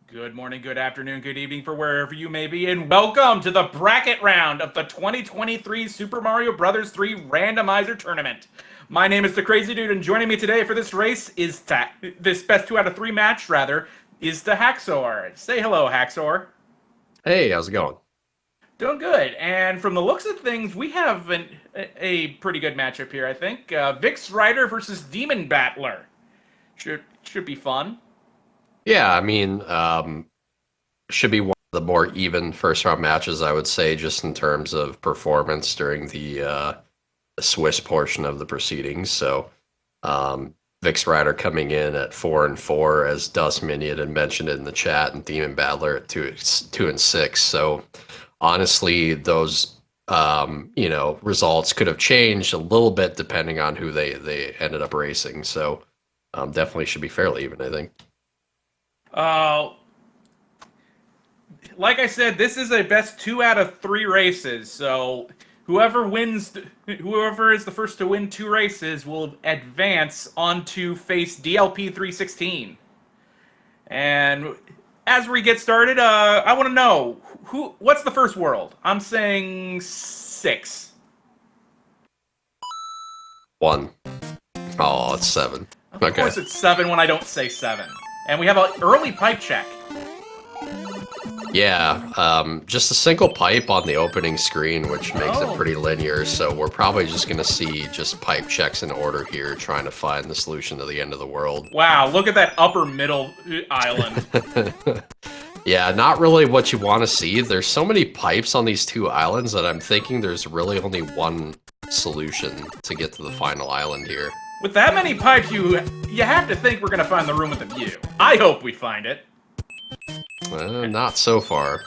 Good morning, good afternoon, good evening for wherever you may be, and welcome to the bracket round of the 2023 Super Mario Bros. 3 Randomizer Tournament. My name is the Crazy Dude, and joining me today for this race is this best 2 out of 3 match, is the Haxor. Say hello, Haxor. Hey, how's it going? Doing good, and from the looks of things, we have a pretty good matchup here, I think. VixRyder versus DemonBattler. Should be fun. Yeah, should be one of the more even first round matches, I would say, just in terms of performance during the Swiss portion of the proceedings. So, VixRyder coming in at 4-4, as Dust Minion had mentioned it in the chat, and DemonBattler at 2-6. So, honestly, those results could have changed a little bit depending on who they ended up racing. So, definitely should be fairly even, I think. Like I said, this is a best 2 out of 3 races, so whoever is the first to win 2 races will advance on to face DLP 316. And as we get started, I want to know what's the first world? I'm saying 6. 1. Oh, it's 7. Of course it's 7 when I don't say 7. And we have an early pipe check. Yeah, just a single pipe on the opening screen, which makes it pretty linear, so we're probably just going to see just pipe checks in order here, trying to find the solution to the end of the world. Wow, look at that upper middle island. Yeah, not really what you want to see. There's so many pipes on these 2 islands that I'm thinking there's really only one solution to get to the final island here. With that many pipes, you have to think we're going to find the room with the view. I hope we find it. Not so far.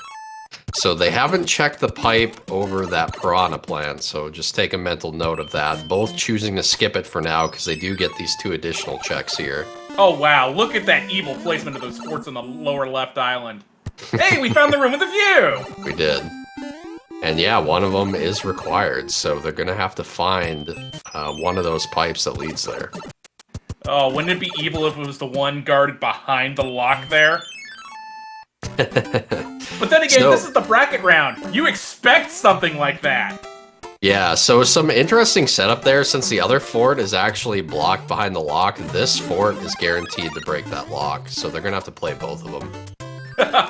So they haven't checked the pipe over that piranha plant, so just take a mental note of that. Both choosing to skip it for now because they do get these 2 additional checks here. Oh wow, look at that evil placement of those forts on the lower left island. Hey, we found the room with the view! We did. And yeah, one of them is required, so they're gonna have to find one of those pipes that leads there. Oh, wouldn't it be evil if it was the one guarded behind the lock there? But then again, this is the bracket round. You expect something like that. Yeah, so some interesting setup there. Since the other fort is actually blocked behind the lock, this fort is guaranteed to break that lock, so they're gonna have to play both of them.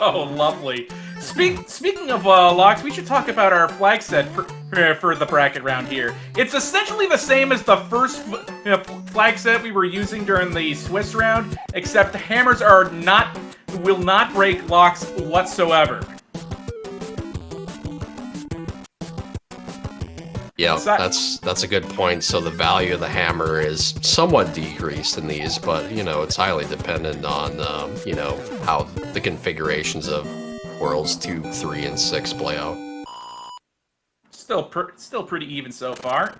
Oh, lovely. Speaking of locks, we should talk about our flag set for the bracket round here. It's essentially the same as the first flag set we were using during the Swiss round, except the hammers will not break locks whatsoever. Yeah, that's a good point. So the value of the hammer is somewhat decreased in these, but it's highly dependent on how the configurations of worlds 2, 3, and 6 play out. Still pretty even so far.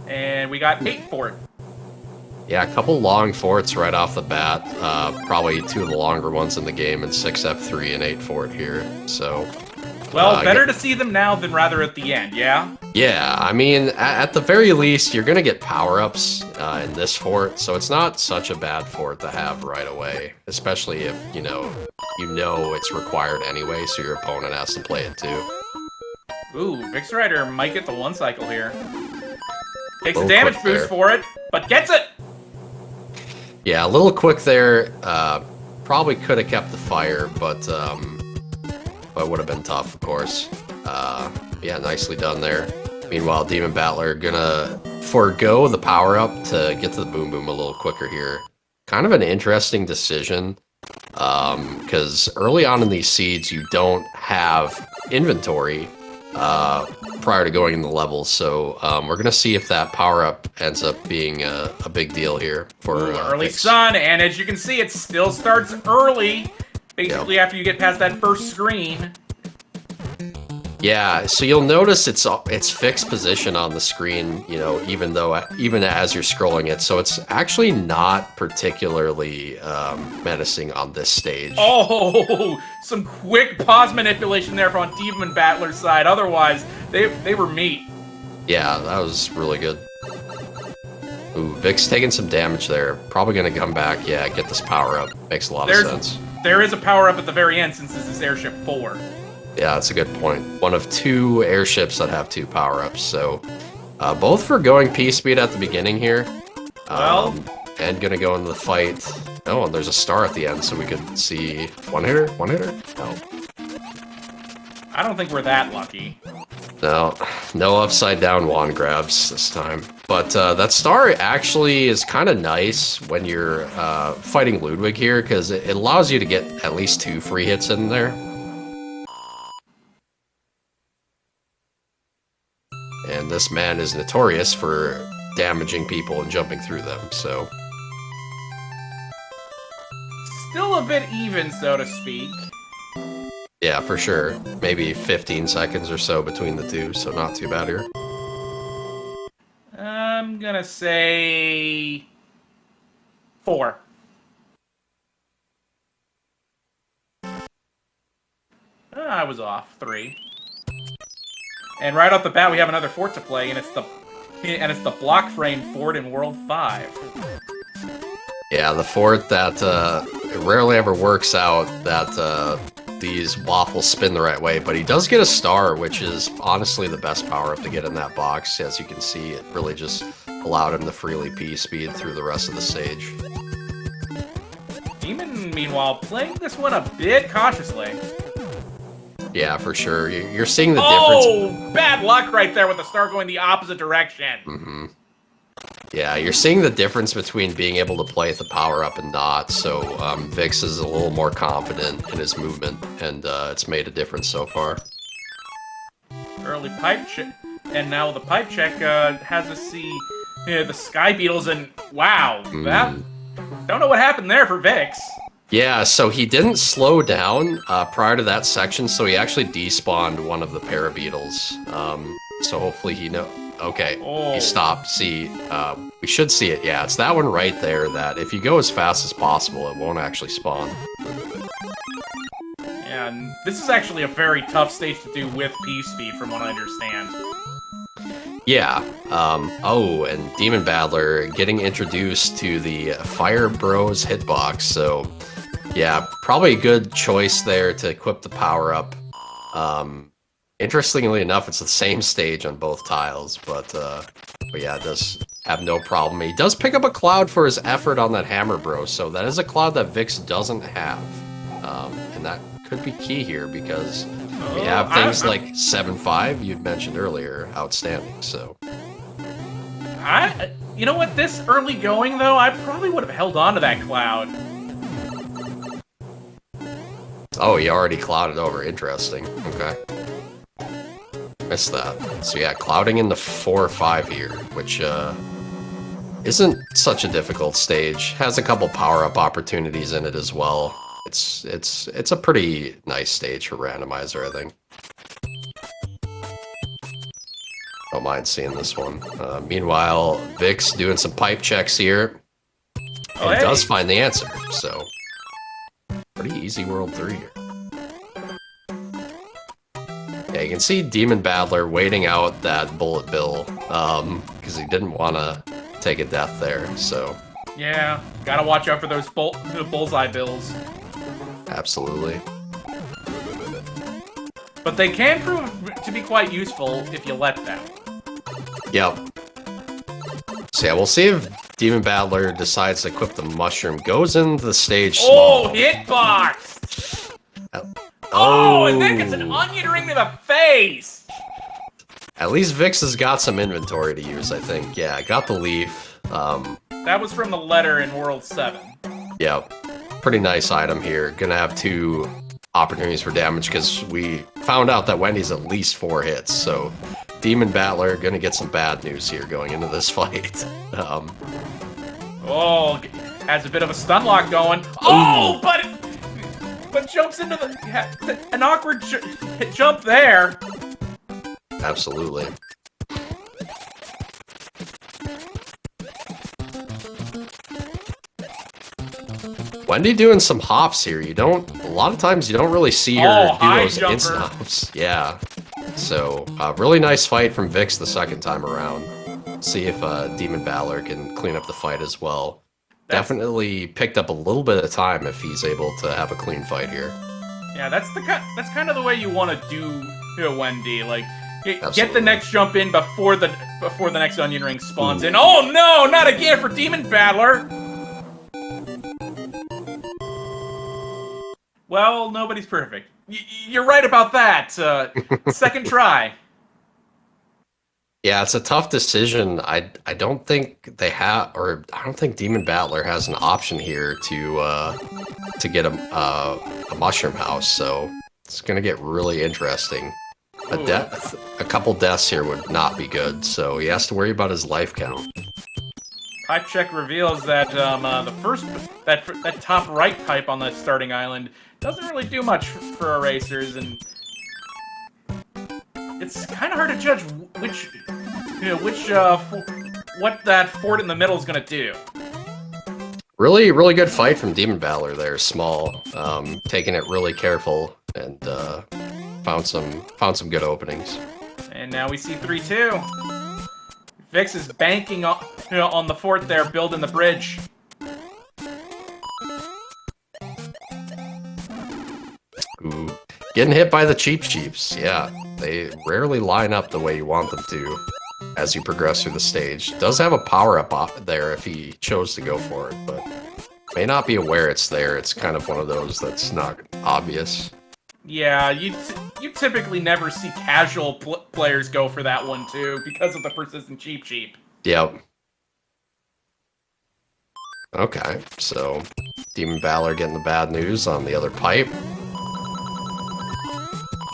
And we got 8 for it. Yeah, a couple long forts right off the bat. Probably 2 of the longer ones in the game, and 6F3 and 8 fort here. So, well, better to see them now than rather at the end, yeah? Yeah, I mean, at the very least, you're gonna get power-ups in this fort, so it's not such a bad fort to have right away, especially if you know it's required anyway, so your opponent has to play it too. Ooh, VixRyder might get the 1 cycle here. Takes a damage boost for it, but gets it! Yeah, a little quick there. Probably could have kept the fire, but would have been tough, of course. Yeah, nicely done there. Meanwhile, DemonBattler gonna forego the power-up to get to the Boom Boom a little quicker here. Kind of an interesting decision, because early on in these seeds, you don't have inventory prior to going in the levels, so we're gonna see if that power-up ends up being a big deal here for early sun, and as you can see, it still starts early, basically after you get past that first screen. Yeah, so you'll notice it's fixed position on the screen, even as you're scrolling it. So it's actually not particularly menacing on this stage. Oh, some quick pause manipulation there from DemonBattler's side. Otherwise, they were meat. Yeah, that was really good. Ooh, Vic's taking some damage there. Probably gonna come back. Yeah, get this power up. Makes a lot of sense. There is a power up at the very end since this is airship 4. Yeah, that's a good point. One of 2 airships that have 2 power ups. So both for going P speed at the beginning here. Well, and gonna go into the fight. Oh, and there's a star at the end, so we could see one hitter. No. I don't think we're that lucky. No upside down wand grabs this time. But that star actually is kind of nice when you're fighting Ludwig here, because it allows you to get at least 2 free hits in there. And this man is notorious for damaging people and jumping through them, so... Still a bit even, so to speak. Yeah, for sure. Maybe 15 seconds or so between the two, so not too bad here. I'm gonna say 4. I was off. 3. And right off the bat, we have another fort to play, and it's the block frame fort in World 5. Yeah, the fort that it rarely ever works out that these waffles spin the right way, but he does get a star, which is honestly the best power-up to get in that box. As you can see, it really just allowed him to freely P-speed through the rest of the stage. Demon, meanwhile, playing this one a bit cautiously. Yeah, for sure. You're seeing the difference. Oh, bad luck right there with the star going the opposite direction. Mm-hmm. Yeah, you're seeing the difference between being able to play the power-up and not, so Vix is a little more confident in his movement, and it's made a difference so far. Early pipe check, and now the pipe check has us see the Sky Beetles, and wow, that... Don't know what happened there for Vix. Yeah, so he didn't slow down prior to that section, so he actually despawned one of the Parabeetles. So hopefully he Okay, he stopped. See, we should see it. Yeah, it's that one right there that if you go as fast as possible, it won't actually spawn. Yeah, and this is actually a very tough stage to do with P-Speed, from what I understand. Yeah. Oh, and DemonBattler getting introduced to the Fire Bros hitbox, so yeah, probably a good choice there to equip the power-up. Interestingly enough, it's the same stage on both tiles, but yeah, it does have no problem. He does pick up a cloud for his effort on that hammer, bro, so that is a cloud that Vix doesn't have. And that could be key here, because we have things like 7-5, you'd mentioned earlier, outstanding, so... You know what, this early going, though, I probably would have held on to that cloud. Oh, he already clouded over, interesting, okay. Missed that. So yeah, clouding in the 4 or 5 here, which isn't such a difficult stage. Has a couple power-up opportunities in it as well. It's a pretty nice stage for Randomizer, I think. Don't mind seeing this one. Meanwhile, Vix doing some pipe checks here. Oh, and does find the answer, so pretty easy World 3 here. Yeah, you can see DemonBattler waiting out that bullet bill, because he didn't want to take a death there, so... Yeah, gotta watch out for those bullseye bills. Absolutely. But they can prove to be quite useful if you let them. Yep. So yeah, we'll see if DemonBattler decides to equip the mushroom, goes into the stage small. Oh, hitbox! Oh, and then gets an onion ring to the face! At least Vix has got some inventory to use, I think. Yeah, got the leaf. That was from the letter in World 7. Yep. Pretty nice item here. Gonna have 2 opportunities for damage, because we found out that Wendy's at least 4 hits, so DemonBattler gonna get some bad news here going into this fight. Oh, has a bit of a stun lock going. Oh, but jumps into an awkward jump there. Absolutely. Wendy doing some hops here. A lot of times you don't really see her do those instant hops. Yeah. So, really nice fight from Vix the second time around. See if DemonBattler can clean up the fight as well. Definitely picked up a little bit of time if he's able to have a clean fight here. Yeah, that's kind of the way you want to do Wendy. Like, get the Absolutely. next jump in before the next onion ring spawns in. Oh no, not again for DemonBattler! Well, nobody's perfect. You're right about that. Second try. Yeah, it's a tough decision. I don't think they have, or I don't think DemonBattler has an option here to get a mushroom house. So it's gonna get really interesting. A couple deaths here would not be good. So he has to worry about his life count. Pipe check reveals that that top right pipe on the starting island doesn't really do much for erasers, and it's kind of hard to judge what that fort in the middle is gonna do. Really, really good fight from DemonBattler there. Small, taking it really careful, and found some good openings. And now we see 3-2. Vix is banking on the fort there, building the bridge. Ooh, getting hit by the cheeps. Yeah, they rarely line up the way you want them to as you progress through the stage. Does have a power-up there if he chose to go for it, but may not be aware it's there. It's kind of one of those that's not obvious. Yeah, you typically never see casual players go for that one too because of the persistent cheep. Yep. Okay, so DemonBattler getting the bad news on the other pipe.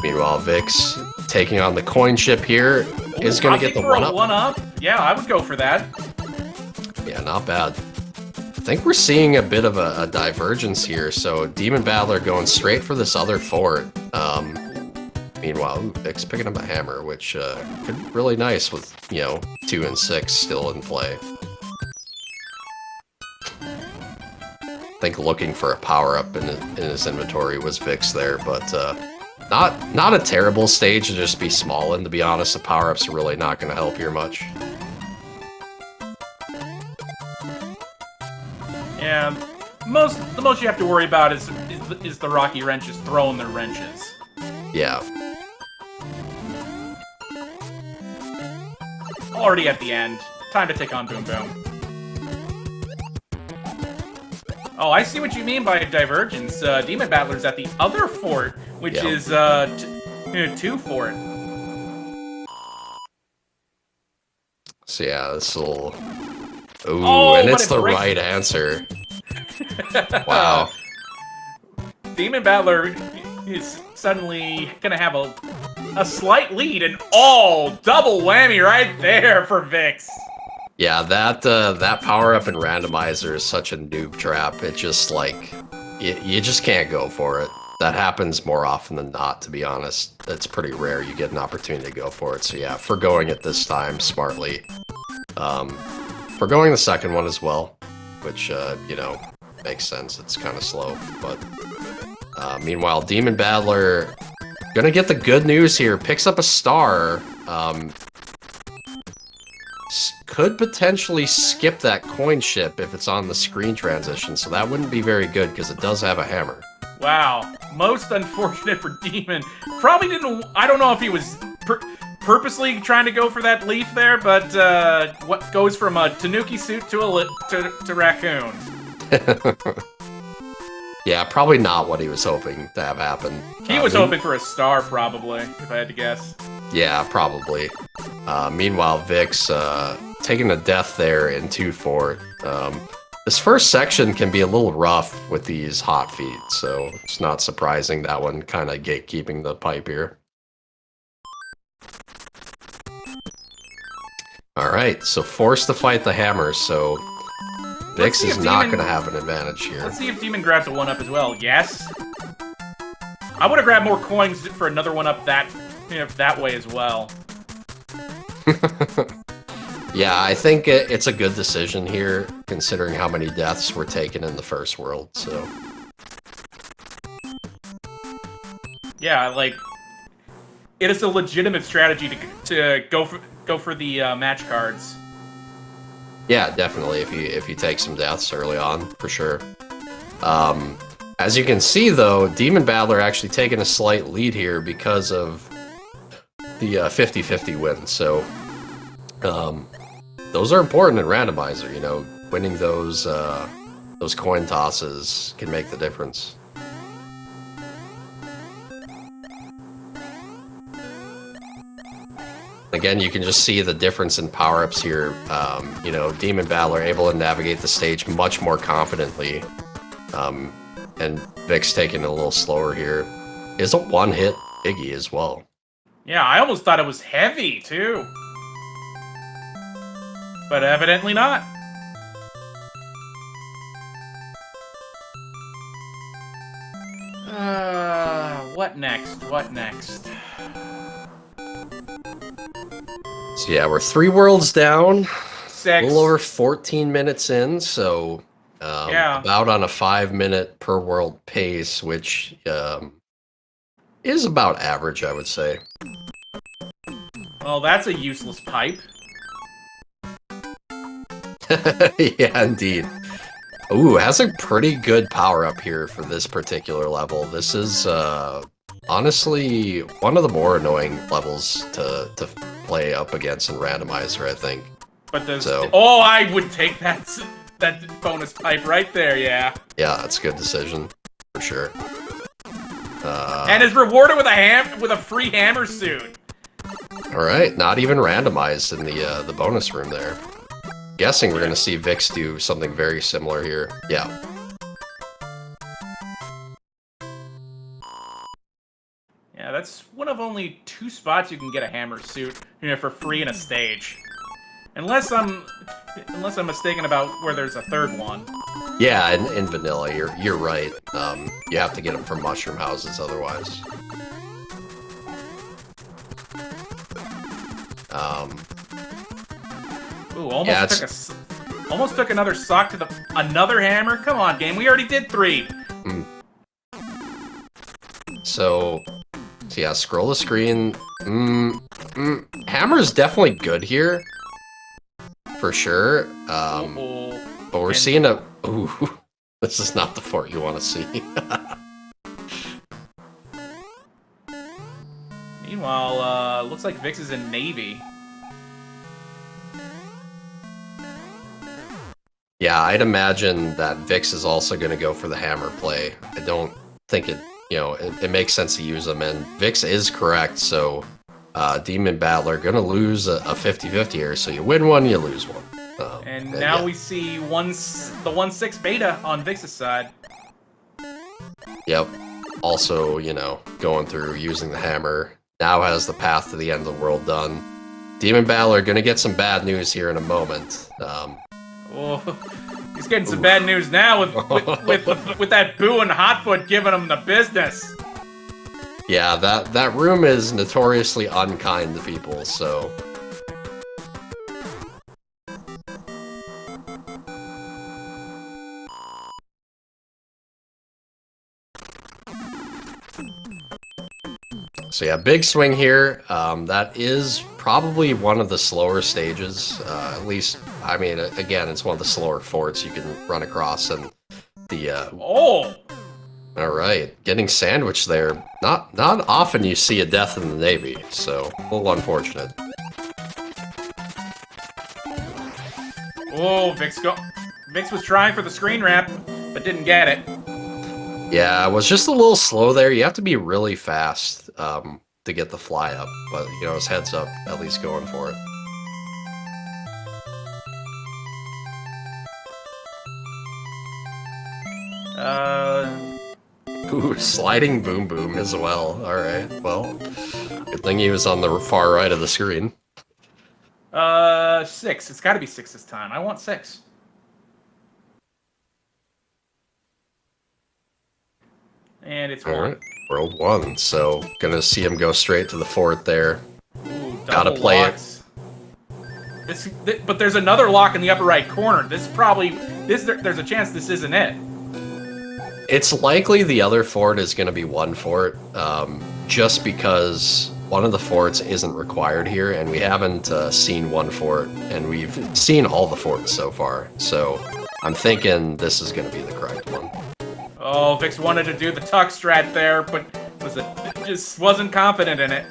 Meanwhile, Vix taking on the coin ship here is going to get the one-up. Yeah, I would go for that. Yeah, not bad. I think we're seeing a bit of a divergence here. So DemonBattler going straight for this other fort. Meanwhile, Vix picking up a hammer, which could be really nice with, 2 and 6 still in play. I think looking for a power-up in his inventory was Vix there, but not a terrible stage to just be small in, to be honest. The power-ups are really not going to help here much. Yeah, the most you have to worry about is the Rocky Wrenches throwing their wrenches. Yeah. Already at the end. Time to take on Boom Boom. Oh, I see what you mean by divergence. DemonBattler's at the other fort, which is 2 fort. So yeah, this will... Ooh, and it's the right answer. Wow. DemonBattler is suddenly gonna have a slight lead, and double whammy right there for Vix. Yeah, that power-up in Randomizer is such a noob trap. It just, you just can't go for it. That happens more often than not, to be honest. It's pretty rare you get an opportunity to go for it. So yeah, forgoing it this time smartly. Forgoing the second one as well, which, makes sense. It's kind of slow, but... meanwhile, DemonBattler gonna get the good news here. Picks up a star. Could potentially skip that coin ship if it's on the screen transition, so that wouldn't be very good because it does have a hammer. Wow, most unfortunate for Demon. Probably didn't. I don't know if he was purposely trying to go for that leaf there, but what goes from a Tanuki suit to raccoon? Yeah, probably not what he was hoping to have happen. He was hoping for a star, probably, if I had to guess. Yeah, probably. Meanwhile, Vix taking a death there in 2 fort. This first section can be a little rough with these hot feet, so it's not surprising that one kind of gatekeeping the pipe here. Alright, so forced to fight the hammer, so Vix is not going to have an advantage here. Let's see if Demon grabs a 1-up as well. Yes? I would have grabbed more coins for another 1-up that way as well. Yeah, I think it's a good decision here, considering how many deaths were taken in the first world, so... Yeah, it is a legitimate strategy to go for the match cards. Yeah, definitely. If you take some deaths early on, for sure. As you can see, though, DemonBattler actually taking a slight lead here because of the 50-50 win. So those are important in Randomizer. You know, winning those coin tosses can make the difference. Again, you can just see the difference in power-ups here. You know, DemonBattler able to navigate the stage much more confidently. And Vix taking it a little slower here. Is a one-hit Biggie as well. Yeah, I almost thought it was heavy, too. But evidently not. What next? What next? So yeah, we're 3 worlds down. 6. A little over 14 minutes in, so yeah. about on a 5-minute per world pace, which is about average, I would say. Well, that's a useless pipe. Yeah, indeed. Ooh, has a pretty good power up here for this particular level. This is honestly one of the more annoying levels to play up against in Randomizer, I think. But does oh, I would take that bonus pipe right there, yeah. Yeah, that's a good decision for sure. And is rewarded with a free hammer suit. All right, not even randomized in the bonus room there. Guessing we're gonna see Vix do something very similar here. Yeah. Yeah, that's one of only 2 spots you can get a hammer suit, you know, for free in a stage. Unless I'm mistaken about where there's a 3rd one. Yeah, in vanilla, you're right. You have to get them from mushroom houses otherwise. Ooh, almost took another sock to another hammer. Come on, game. We already did 3. So yeah, scroll the screen. Hammer's definitely good here, for sure. But we're seeing a. Ooh, this is not the fort you want to see. Meanwhile, looks like Vix is in Navy. Yeah, I'd imagine that Vix is also going to go for the hammer play. I don't think it, you know, it makes sense to use them, and Vix is correct, so DemonBattler going to lose a 50-50 here, so you win one, you lose one. And now we see the 1/6 beta on Vix's side. Yep. Also, you know, going through using the hammer, now has the path to the end of the world done. DemonBattler going to get some bad news here in a moment. Oh, he's getting some bad news now with that Boo and Hotfoot giving him the business. Yeah, that room is notoriously unkind to people, so. So yeah, big swing here. That is probably one of the slower stages. At least, I mean, again, it's one of the slower forts you can run across, and the. Oh. All right, getting sandwiched there. Not often you see a death in the Navy, so a little unfortunate. Oh, Vix was trying for the screen wrap, but didn't get it. Yeah, it was just a little slow there. You have to be really fast to get the fly up, but you know, his head's up, at least going for it. Ooh, sliding boom boom as well. All right, well, good thing he was on the far right of the screen. 6. It's got to be 6 this time. I want 6. And it's 1. Alright, world 1, so gonna see him go straight to the fort there. Ooh, gotta play locks. But there's another lock in the upper right corner. There's a chance this isn't it. It's likely the other fort is gonna be 1 fort, just because one of the forts isn't required here, and we haven't seen one fort, and we've seen all the forts so far. So I'm thinking this is going to be the correct one. Oh, Vix wanted to do the tuck strat there, but just wasn't confident in it.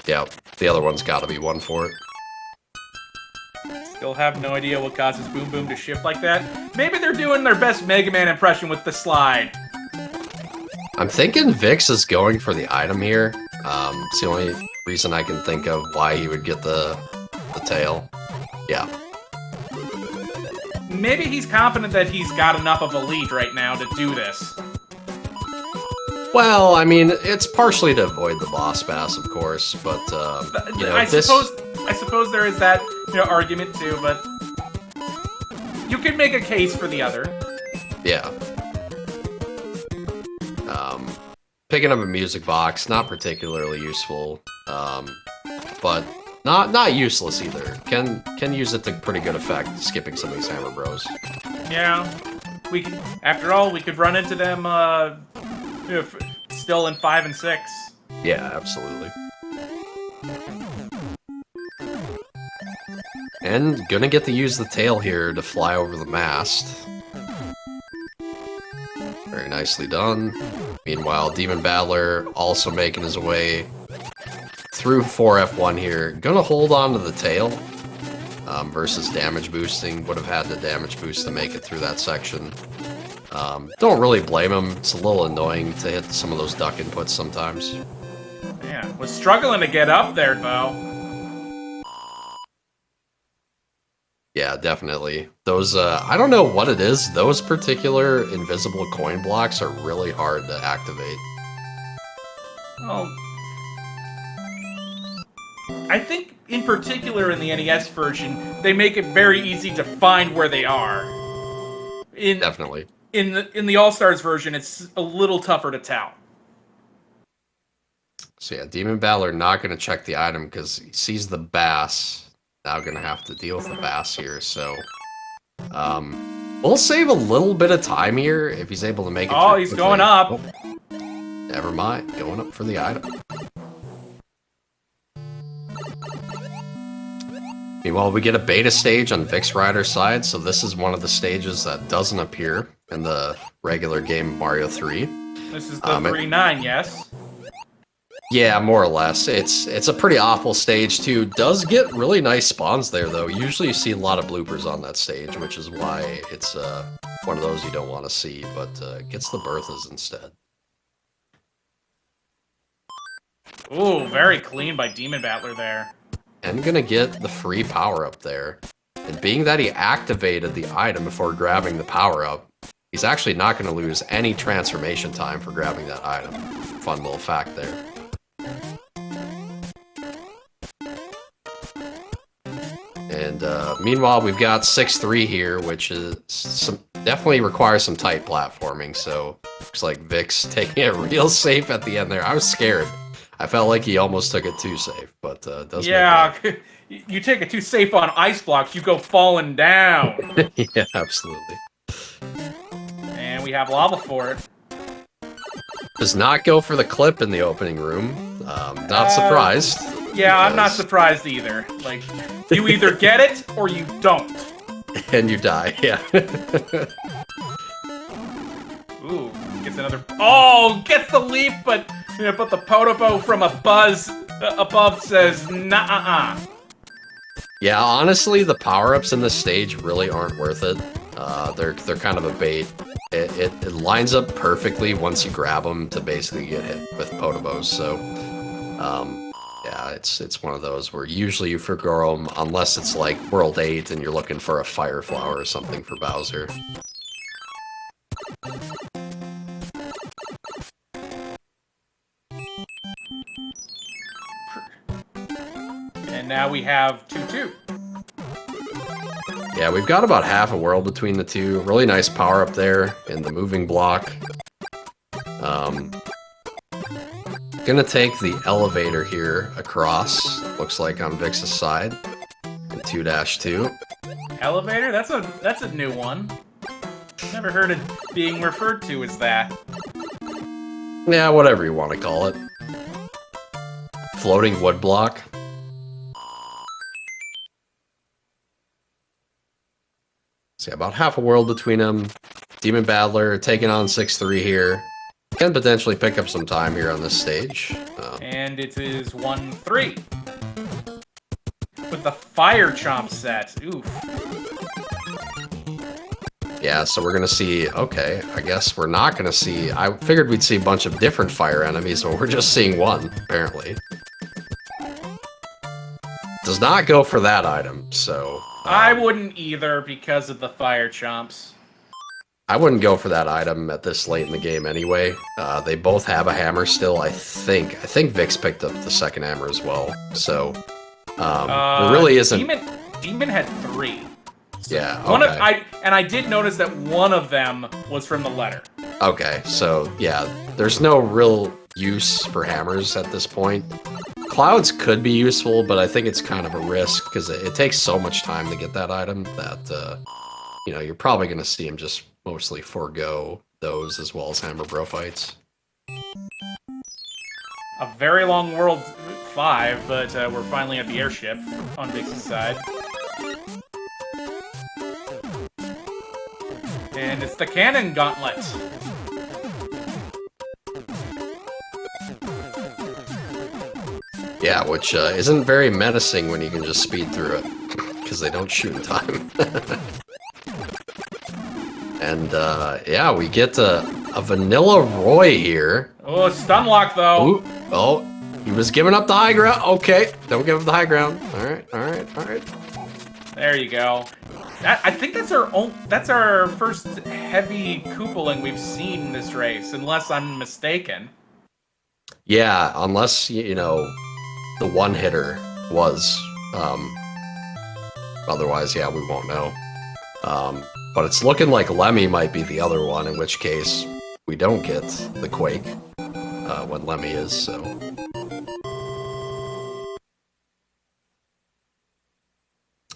Yeah, the other one's got to be one fort. Still have no idea what causes Boom Boom to shift like that. Maybe they're doing their best Mega Man impression with the slide. I'm thinking Vix is going for the item here. It's the only reason I can think of why he would get the tail. Yeah. Maybe he's confident that he's got enough of a lead right now to do this. Well, I mean, it's partially to avoid the boss pass, of course, but you know, I suppose there is that argument too, but you could make a case for the other. Yeah. Picking up a music box, not particularly useful, but not useless either. Can use it to pretty good effect, skipping some of these Hammer Bros. Yeah, after all, we could run into them still in 5 and 6. Yeah, absolutely. And gonna get to use the tail here to fly over the mast. Very nicely done. Meanwhile, DemonBattler also making his way through 4F1 here. Gonna hold on to the tail versus damage boosting. Would have had the damage boost to make it through that section. Don't really blame him. It's a little annoying to hit some of those duck inputs sometimes. Yeah, was struggling to get up there, though. Yeah, definitely. Those, I don't know what it is. Those particular invisible coin blocks are really hard to activate. Well, I think, in particular in the NES version, they make it very easy to find where they are. Definitely. In the All-Stars version, it's a little tougher to tell. So yeah, DemonBattler not going to check the item because he sees the bass. Now going to have to deal with the bass here, so... we'll save a little bit of time here if he's able to make it Oh, through he's quickly. going up! Oh, never mind, going up for the item. Meanwhile, we get a beta stage on VixRyder's side, so this is one of the stages that doesn't appear in the regular game Mario 3. This is the 3-9, yes? Yeah, more or less. It's a pretty awful stage, too. Does get really nice spawns there, though. Usually you see a lot of bloopers on that stage, which is why it's one of those you don't want to see, but gets the Berthas instead. Ooh, very clean by DemonBattler there. And gonna get the free power-up there. And being that he activated the item before grabbing the power-up, he's actually not going to lose any transformation time for grabbing that item. Fun little fact there. And meanwhile, we've got 6-3 here, which is definitely requires some tight platforming. So looks like Vix taking it real safe at the end there. I was scared. I felt like he almost took it too safe, but does yeah, you take it too safe on ice blocks, you go falling down. Yeah, absolutely. And we have lava for it. Does not go for the clip in the opening room. Not surprised. Yeah, I'm not surprised either. Like, you either get it or you don't. And you die, yeah. Ooh, gets another... Oh, gets the leaf, but the Podobo from a buzz above says, nah-uh-uh. Yeah, honestly, the power-ups in this stage really aren't worth it. They're kind of a bait. It lines up perfectly once you grab them to basically get hit with Podobos, so... yeah, it's one of those where usually you forgo them unless it's like World 8 and you're looking for a Fire Flower or something for Bowser. And now we have 2-2. Yeah, we've got about half a world between the two. Really nice power up there in the moving block. Gonna take the elevator here across, looks like on Vix's side. 2-2. Elevator? That's a new one. Never heard it being referred to as that. Yeah, whatever you want to call it. Floating wood block. See, about half a world between them. DemonBattler taking on 6-3 here. Can potentially pick up some time here on this stage. And it is 1-3. With the Fire Chomp set. Oof. Yeah, so we're gonna see, okay, I guess we're not gonna see, I figured we'd see a bunch of different fire enemies, but we're just seeing one, apparently. Does not go for that item, so... I wouldn't either because of the Fire Chomps. I wouldn't go for that item at this late in the game anyway. They both have a hammer still, I think. I think Vix picked up the second hammer as well, so... there really isn't... Demon had 3. So yeah, okay. I did notice that one of them was from the letter. Okay, so yeah, there's no real use for hammers at this point. Clouds could be useful, but I think it's kind of a risk because it takes so much time to get that item that you know, you're probably going to see him just mostly forego those as well as hammer bro fights. A very long World 5, but we're finally at the airship on Vix's side. And it's the Cannon Gauntlet. Yeah, which isn't very menacing when you can just speed through it, because they don't shoot in time. And yeah, we get a Vanilla Roy here. Oh, stun lock though. Ooh, oh, he was giving up the high ground. Okay, don't give up the high ground. All right, all right, all right. There you go. I think that's our first heavy Koopaling we've seen in this race, unless I'm mistaken. Yeah, unless, you know, the one hitter was. Otherwise, yeah, we won't know. But it's looking like Lemmy might be the other one, in which case we don't get the Quake when Lemmy is, so...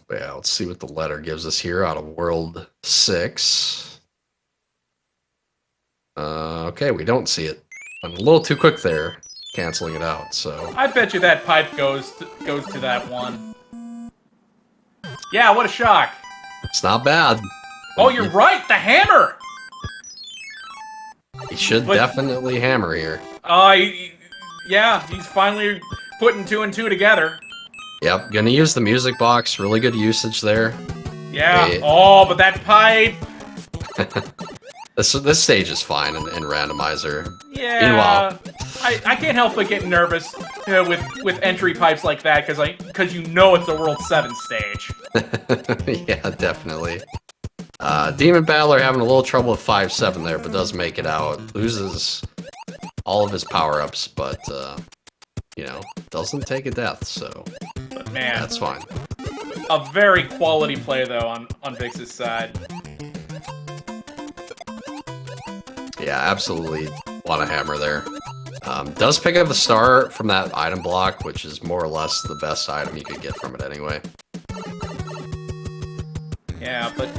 But yeah, let's see what the letter gives us here out of World 6. Okay, we don't see it. I'm a little too quick there, canceling it out, so... I bet you that pipe goes to that one. Yeah, what a shock. It's not bad. Oh, you're right, the hammer! He should definitely hammer here. Yeah, he's finally putting 2 and 2 together. Yep, gonna use the music box. Really good usage there. Yeah. Hey. Oh, but that pipe. This stage is fine in Randomizer. Yeah. Meanwhile, I can't help but get nervous, you know, with entry pipes like that because you know it's a World 7 stage. Yeah, definitely. DemonBattler having a little trouble with 5-7 there, but does make it out. Loses all of his power-ups, but you know, doesn't take a death, so but man, that's fine. A very quality play though on Vix's side. Yeah, absolutely want a hammer there. Does pick up a star from that item block, which is more or less the best item you could get from it anyway. Yeah, but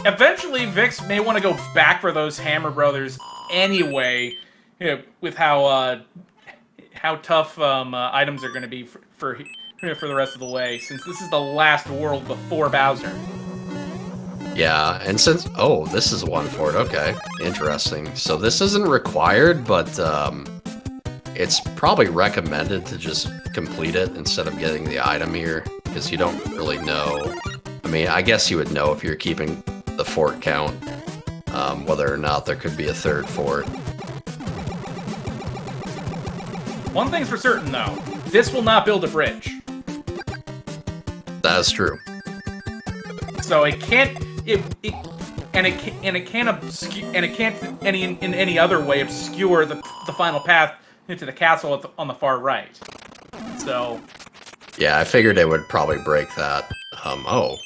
eventually Vix may want to go back for those Hammer Brothers anyway, you know, with how tough items are going to be for the rest of the way, since this is the last world before Bowser. Yeah, and since... Oh, this is one for it. Okay, interesting. So this isn't required, but it's probably recommended to just complete it instead of getting the item here, because you don't really know. I mean, I guess you would know if you're keeping the fort count, whether or not there could be a third fort. One thing's for certain, though. This will not build a bridge. That is true. So it can't... It can't in any other way obscure the final path into the castle on the far right. So yeah, I figured it would probably break that. Oh,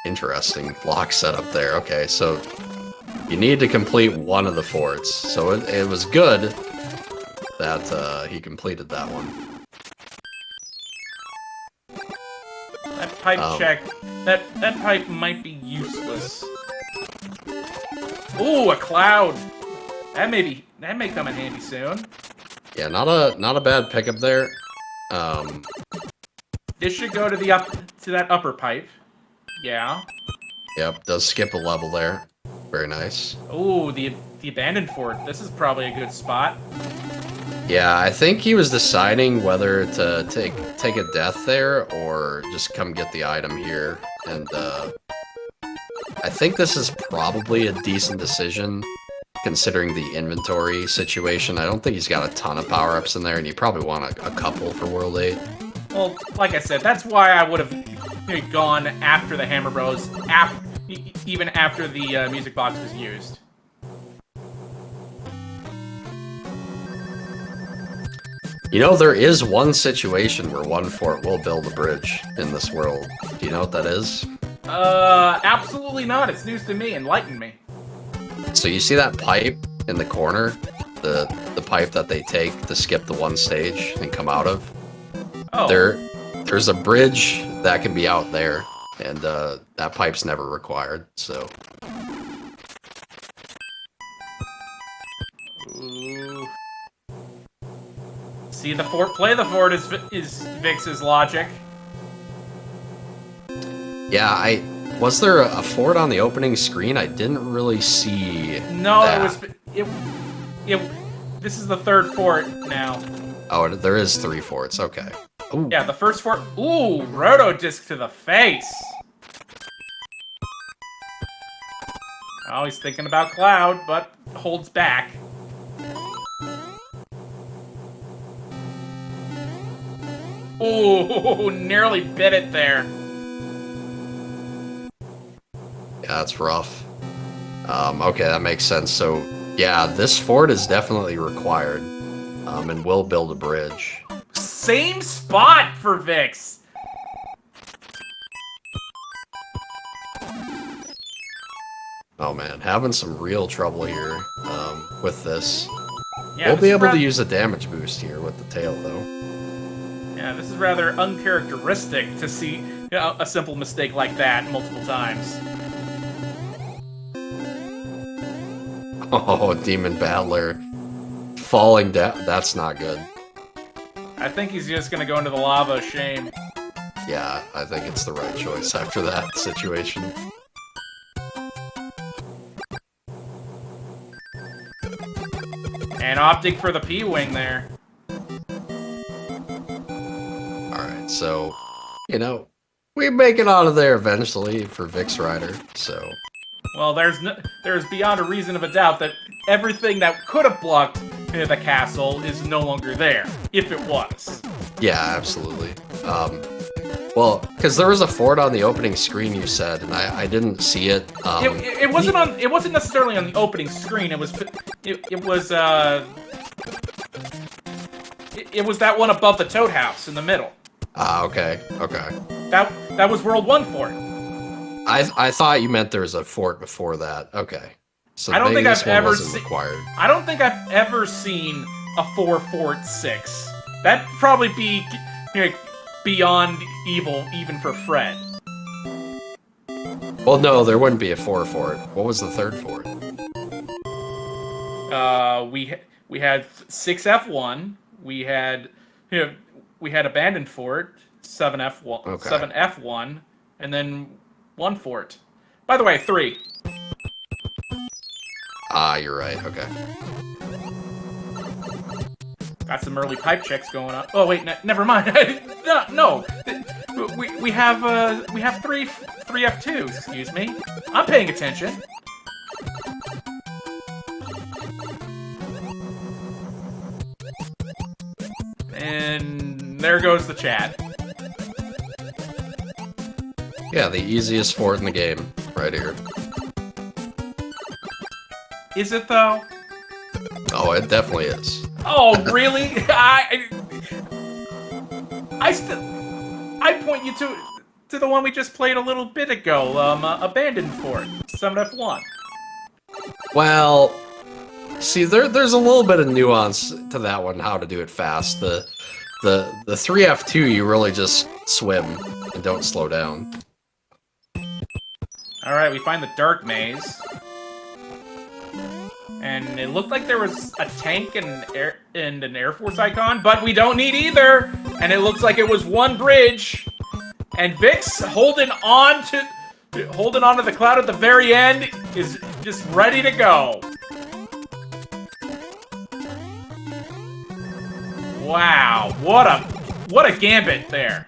interesting lock setup there. Okay, so you need to complete one of the forts. So it was good that he completed that one. pipe check. That pipe might be useless. Ooh, a cloud. That may come in handy soon. Yeah, not a bad pickup there. This should go to that upper pipe. Yeah. Yep, does skip a level there. Very nice. Ooh, the abandoned fort. This is probably a good spot. Yeah, I think he was deciding whether to take a death there or just come get the item here. And I think this is probably a decent decision considering the inventory situation. I don't think he's got a ton of power-ups in there, and you probably want a couple for World 8. Well, like I said, that's why I would have gone after the Hammer Bros, even after the music box was used. You know, there is one situation where one fort will build a bridge in this world. Do you know what that is? Absolutely not. It's news to me. Enlighten me. So you see that pipe in the corner? The pipe that they take to skip the one stage and come out of? Oh. There's a bridge that can be out there, and that pipe's never required, so... Ooh. See the fort, play the fort is Vix's logic. Yeah, was there a fort on the opening screen? I didn't really see No, that. this is the third fort now. Oh, there is 3 forts, okay. Ooh. Yeah, the first fort. Ooh, roto disc to the face. Oh, he's thinking about Cloud, but holds back. Ooh, nearly bit it there. Yeah, that's rough. Okay, that makes sense. So, yeah, this fort is definitely required, and will build a bridge. Same spot for Vix. Oh man, having some real trouble here with this. Yeah, We'll be able to use a damage boost here with the tail, though. Yeah, this is rather uncharacteristic to see a simple mistake like that multiple times. Oh, DemonBattler falling down. That's not good. I think he's just gonna go into the lava. Shame. Yeah, I think it's the right choice after that situation. And opting for the P-Wing there. Alright, so, you know, we make it out of there eventually for VixRyder, so... Well, there's beyond a reason of a doubt that everything that could have blocked the castle is no longer there, if it was. Yeah, absolutely. Well, because there was a fort on the opening screen, you said, and I didn't see it. It wasn't on. It wasn't necessarily on the opening screen. It was that one above the Toad House in the middle. Ah, okay, okay. That was World 1 fort. I thought you meant there was a fort before that. Okay. So I don't maybe think this I've one ever wasn't required. I don't think I've ever seen a 4-fort 6. That'd probably be beyond evil, even for Fred. Well, no, there wouldn't be a 4 fort. What was the third fort? We had 6F1. We had abandoned fort, 7F1, Okay. 7F1, and then 1 fort. By the way, 3. Ah, you're right. Okay. Got some early pipe checks going on. Oh wait, never mind. no. We have 3 F2s. Excuse me. I'm paying attention. And there goes the chat. Yeah, the easiest fort in the game, right here. Is it though? Oh, it definitely is. Oh, really? I point you to the one we just played a little bit ago, Abandoned Fort, 7F1. Well, see, there's a little bit of nuance to that one, how to do it fast. The The 3F2, you really just swim and don't slow down. Alright, we find the dark maze. And it looked like there was a tank and an Air Force icon, but we don't need either! And it looks like it was one bridge. And Vix, holding on to the cloud at the very end, is just ready to go. Wow, what a gambit there.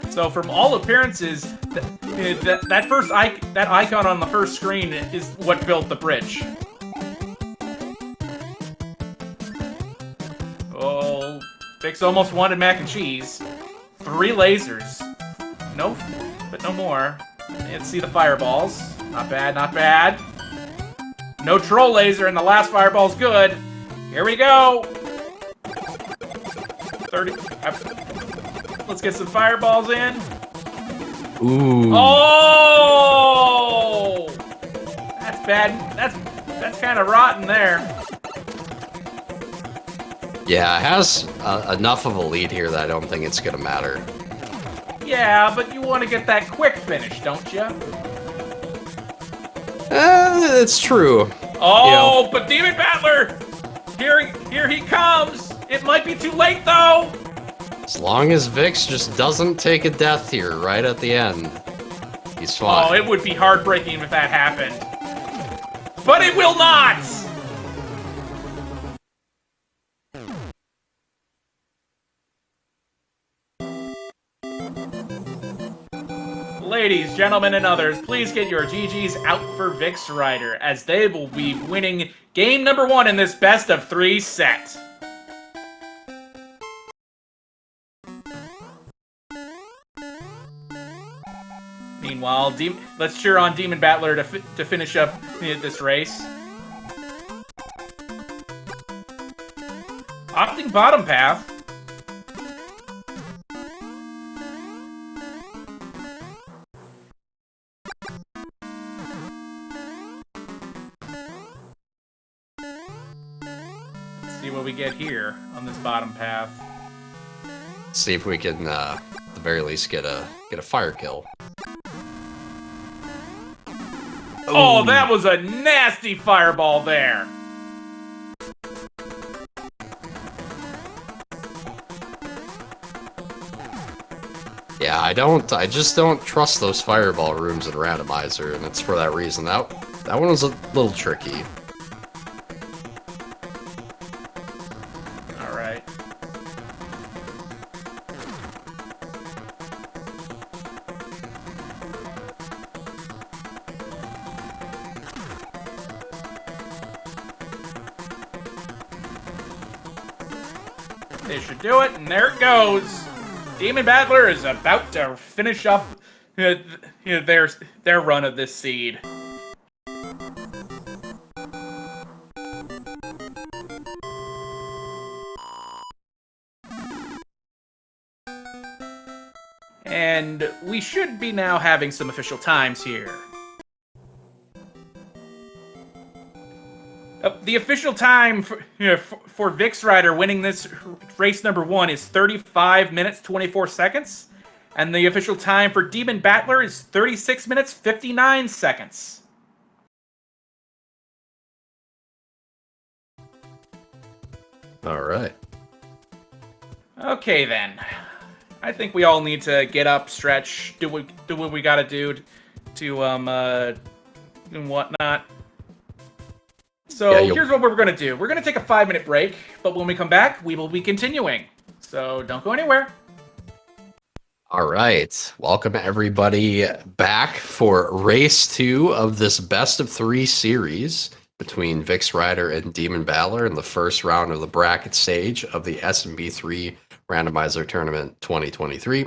So from all appearances, that first icon on the first screen is what built the bridge. Oh, Vix almost wanted mac and cheese. 3 lasers. No, but no more. Let's see the fireballs. Not bad, not bad. No troll laser, and the last fireball's good. Here we go. 30. Let's get some fireballs in. Ooh. Oh! That's bad. That's kind of rotten there. Yeah, it has enough of a lead here that I don't think it's going to matter. Yeah, but you want to get that quick finish, don't you? It's true. Oh, but DemonBattler! Here he comes! It might be too late, though! As long as Vix just doesn't take a death here right at the end, he's fine. Oh, it would be heartbreaking if that happened. But it will not! Ladies, gentlemen, and others, please get your GGs out for VixRyder, as they will be winning game number 1 in this best of 3 set. Meanwhile, let's cheer on DemonBattler to finish up this race. Opting bottom path. Let's see what we get here on this bottom path. See if we can, at the very least, get a fire kill. Oh, that was a nasty fireball there. Yeah, I just don't trust those fireball rooms in Randomizer, and it's for that reason. That one was a little tricky. All right. They should do it, and there it goes. DemonBattler is about to finish up their run of this seed. And we should be now having some official times here. The official time for VixRyder winning this race number 1 is 35 minutes 24 seconds, and the official time for DemonBattler is 36 minutes 59 seconds. All right. Okay then, I think we all need to get up, stretch, do what we gotta do to and whatnot. So here's what we're going to do. We're going to take a 5-minute break, but when we come back, we will be continuing. So don't go anywhere. All right. Welcome, everybody, back for race 2 of this best of 3 series between VixRyder and DemonBattler in the first round of the bracket stage of the SMB3 Randomizer Tournament 2023.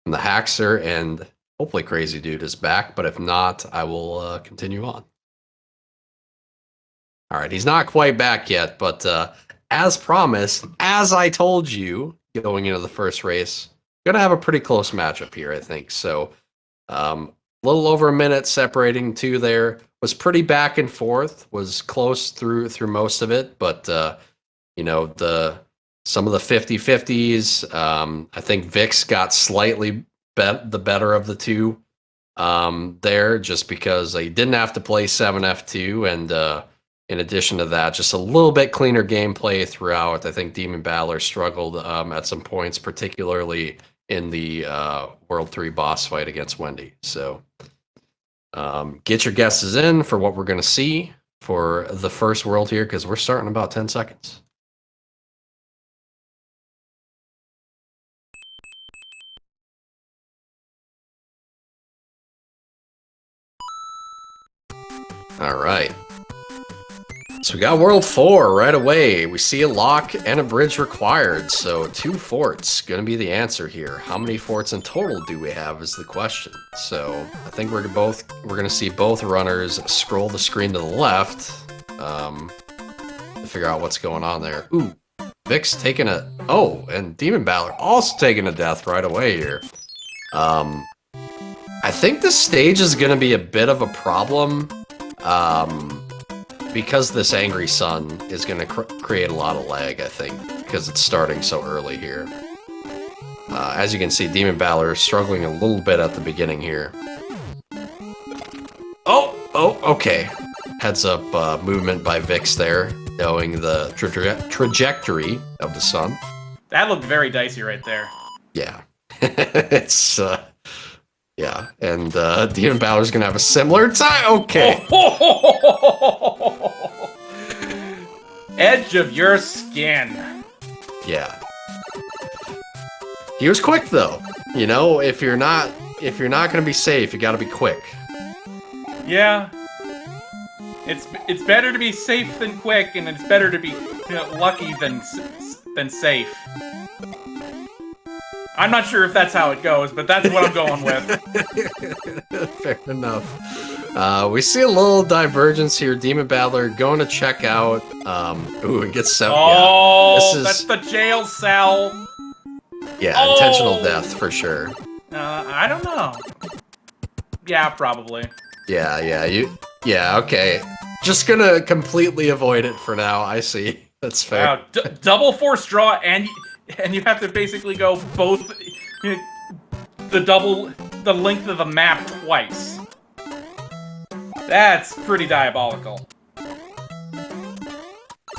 And the Haxer and hopefully Crazy Dude is back, but if not, I will continue on. All right, he's not quite back yet, but as promised, as I told you going into the first race, going to have a pretty close matchup here, I think. So a little over a minute separating two there. was pretty back and forth, was close through most of it, but you know, some of the 50-50s, I think Vix got slightly the better of the two there, just because he didn't have to play 7F2, and in addition to that, just a little bit cleaner gameplay throughout. I think DemonBattler struggled at some points, particularly in the World 3 boss fight against Wendy. So get your guesses in for what we're going to see for the first world here, because we're starting in about 10 seconds. All right. So we got World 4 right away. We see a lock and a bridge required. So 2 forts going to be the answer here. How many forts in total do we have is the question. So I think we're going to see both runners scroll the screen to the left to figure out what's going on there. Ooh, Vix taking a... Oh, and DemonBattler also taking a death right away here. I think this stage is going to be a bit of a problem. Because this angry sun is going to create a lot of lag, I think, because it's starting so early here. As you can see, DemonBattler is struggling a little bit at the beginning here. Oh, okay. Heads up movement by Vix there, knowing the trajectory of the sun. That looked very dicey right there. Yeah. It's... Yeah, and DemonBattler's gonna have a similar time. Okay. Edge of your skin. Yeah. He was quick though. You know, if you're not gonna be safe, you gotta be quick. Yeah. It's better to be safe than quick, and it's better to be lucky than safe. I'm not sure if that's how it goes, but that's what I'm going with. Fair enough. We see a little divergence here. DemonBattler going to check out. Ooh, it gets set. Oh, yeah, that's the jail cell. Yeah, intentional death for sure. I don't know. Yeah, probably. Yeah, okay. Just gonna completely avoid it for now. I see. That's fair. Wow, double force draw, and you have to basically go both the length of the map twice. That's pretty diabolical.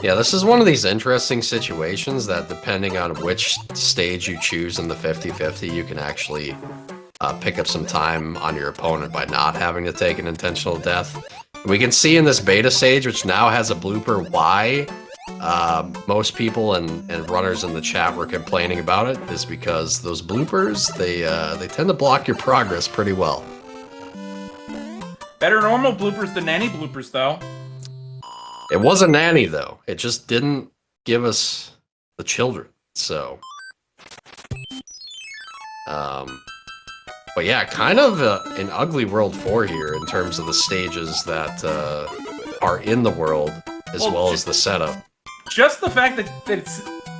Yeah, this is one of these interesting situations that depending on which stage you choose in the 50-50, you can actually pick up some time on your opponent by not having to take an intentional death. We can see in this beta stage, which now has a blooper, why most people and runners in the chat were complaining about it, is because those bloopers, they tend to block your progress pretty well. Better normal bloopers than any bloopers, though. It wasn't nanny, though. It just didn't give us the children, so... But yeah, kind of an ugly World 4 here in terms of the stages that are in the world, as well as the setup. Just the fact that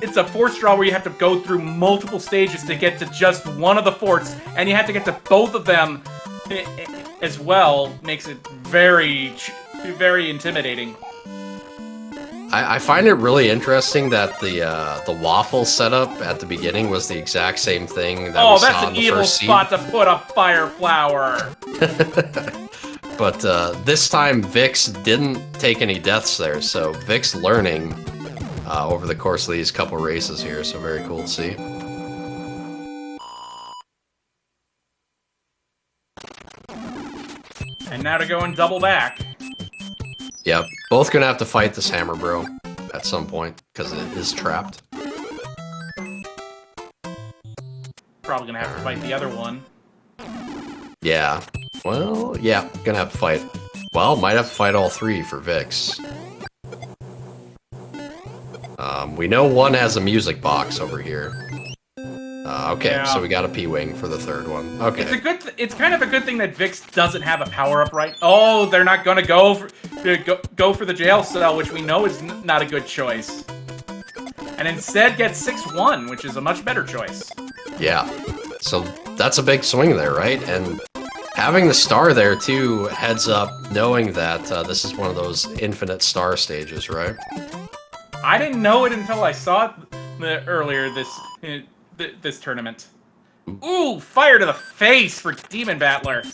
it's a force draw where you have to go through multiple stages to get to just one of the forts, and you have to get to both of them as well, makes it very, very intimidating. I find it really interesting that the waffle setup at the beginning was the exact same thing that we saw in the first scene. Oh, that's an evil spot to put a fire flower. But this time Vix didn't take any deaths there, so Vix learning over the course of these couple races here, so very cool to see. And now to go and double back. Yep, both gonna have to fight this hammer bro at some point, because it is trapped. Probably gonna have to fight the other one. Yeah, well, yeah, gonna have to fight. Well, might have to fight all three for Vix. We know one has a music box over here. Okay, yeah. So we got a P-Wing for the third one. Okay. It's kind of a good thing that Vix doesn't have a power-up, right? Oh, they're not gonna go for the jail cell, which we know is not a good choice. And instead get 6-1, which is a much better choice. Yeah. So that's a big swing there, right? And Having the star there too, heads up, knowing that this is one of those infinite star stages, right? I didn't know it until I saw it earlier this tournament. Ooh, fire to the face for DemonBattler.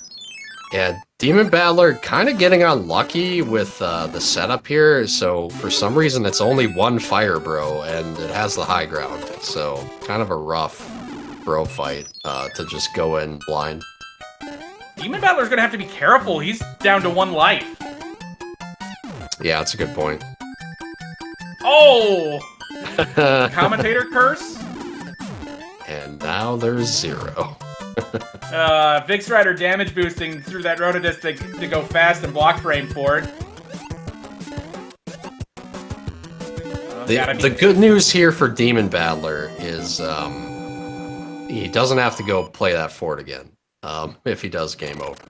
Yeah, DemonBattler kind of getting unlucky with the setup here, so for some reason it's only one fire bro, and it has the high ground, so kind of a rough bro fight to just go in blind. DemonBattler's gonna have to be careful, he's down to 1 life. Yeah, that's a good point. Oh! Commentator curse? And now there's 0. VixRyder damage boosting through that Rotodisc to go fast and block frame for it. The good news here for DemonBattler is he doesn't have to go play that fort again. If he does, game over.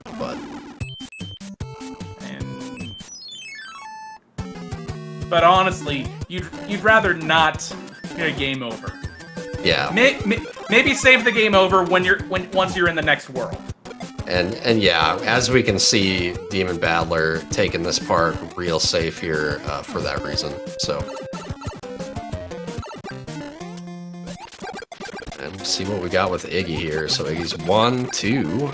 But honestly, you'd rather not game over. Yeah. Maybe save the game over once you're in the next world. And yeah, as we can see, DemonBattler taking this part real safe here for that reason. So, and see what we got with Iggy here. So Iggy's 1, 2,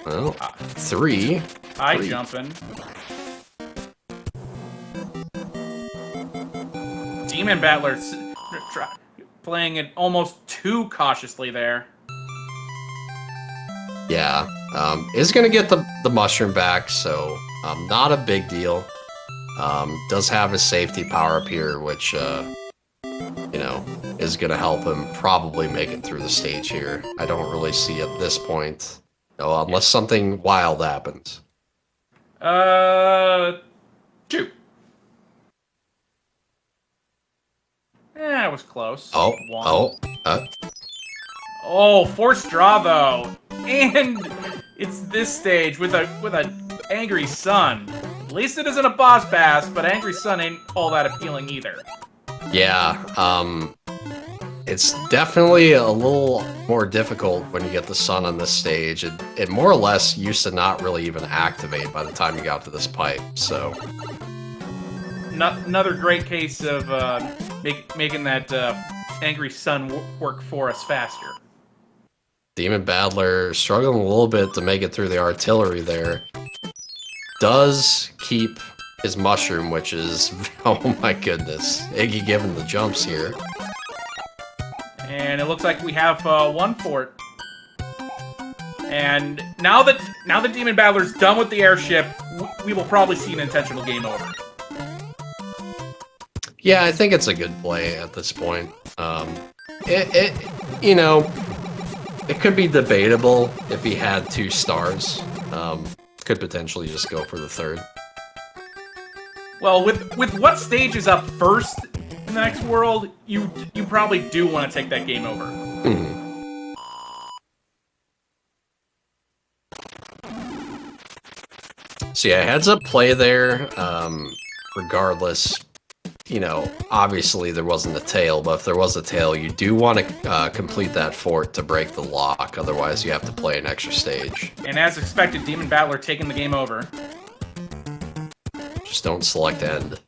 well, 3. High jumping. DemonBattler's playing it almost too cautiously there. Yeah, is gonna get the mushroom back, so not a big deal. Does have his safety power up here, which you know, is gonna help him probably make it through the stage here. I don't really see at this point, unless something wild happens. 2. Yeah, it was close. Oh, 1. Oh, forced draw though, and it's this stage with a angry sun. At least it isn't a boss bass, but angry sun ain't all that appealing either. Yeah, it's definitely a little more difficult when you get the sun on this stage. It more or less used to not really even activate by the time you got to this pipe, so. Another great case of making that angry sun work for us faster. DemonBattler struggling a little bit to make it through the artillery there. Does keep his mushroom, which is, oh my goodness. Iggy giving the jumps here. And it looks like we have 1 fort. And now that DemonBattler's done with the airship, we will probably see an intentional game over. Yeah, I think it's a good play at this point. You know, it could be debatable if he had 2 stars. Could potentially just go for the 3rd. Well, with what stage is up first in the next world, you probably do want to take that game over. Mm-hmm. So yeah, heads up play there. Regardless, you know, obviously there wasn't a tail, but if there was a tail, you do want to complete that fort to break the lock. Otherwise, you have to play an extra stage. And as expected, DemonBattler taking the game over. Just don't select end.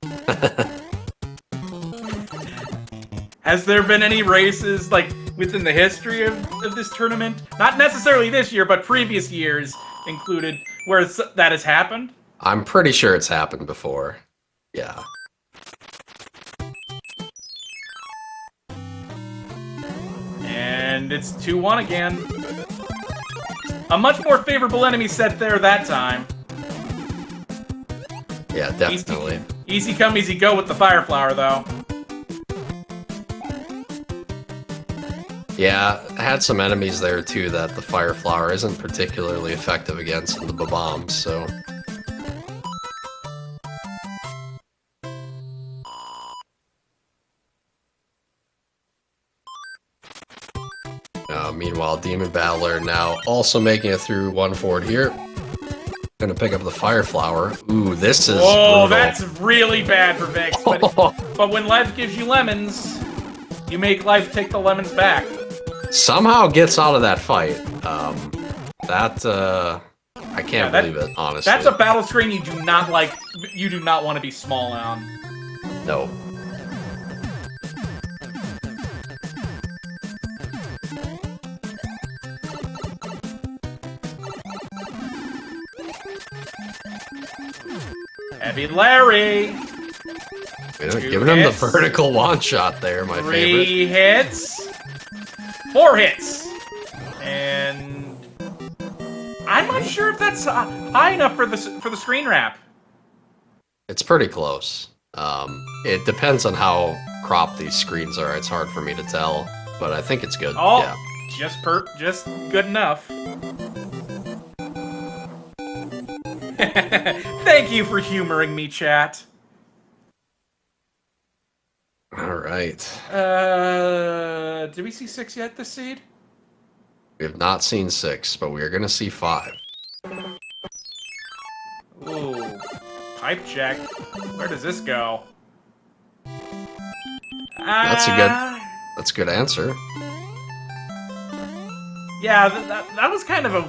Has there been any races, like, within the history of this tournament? Not necessarily this year, but previous years included, where that has happened? I'm pretty sure it's happened before. Yeah. And it's 2-1 again. A much more favorable enemy set there that time. Yeah, definitely. Easy come, easy go with the Fire Flower, though. Yeah, I had some enemies there too that the Fire Flower isn't particularly effective against in the bombs, so. Meanwhile, DemonBattler now also making it through 1 fort here. Gonna pick up the Fire Flower. Ooh, this is brutal. That's really bad for Vix. But when life gives you lemons, you make life take the lemons back. Somehow gets out of that fight. That, I can't believe it, honestly. That's a battle screen you do not like. You do not want to be small on. No. Heavy Larry. Giving him the vertical one shot there, my favorite. 3 hits. 4 hits. And I'm not sure if that's high enough for the screen wrap. It's pretty close. It depends on how cropped these screens are. It's hard for me to tell, but I think it's good. Oh, yeah. just good enough. Thank you for humoring me, chat. All right. Did we see 6 yet this seed? We have not seen 6, but we are going to see 5. Ooh. Pipe check. Where does this go? That's a good answer. Yeah, that was kind of a...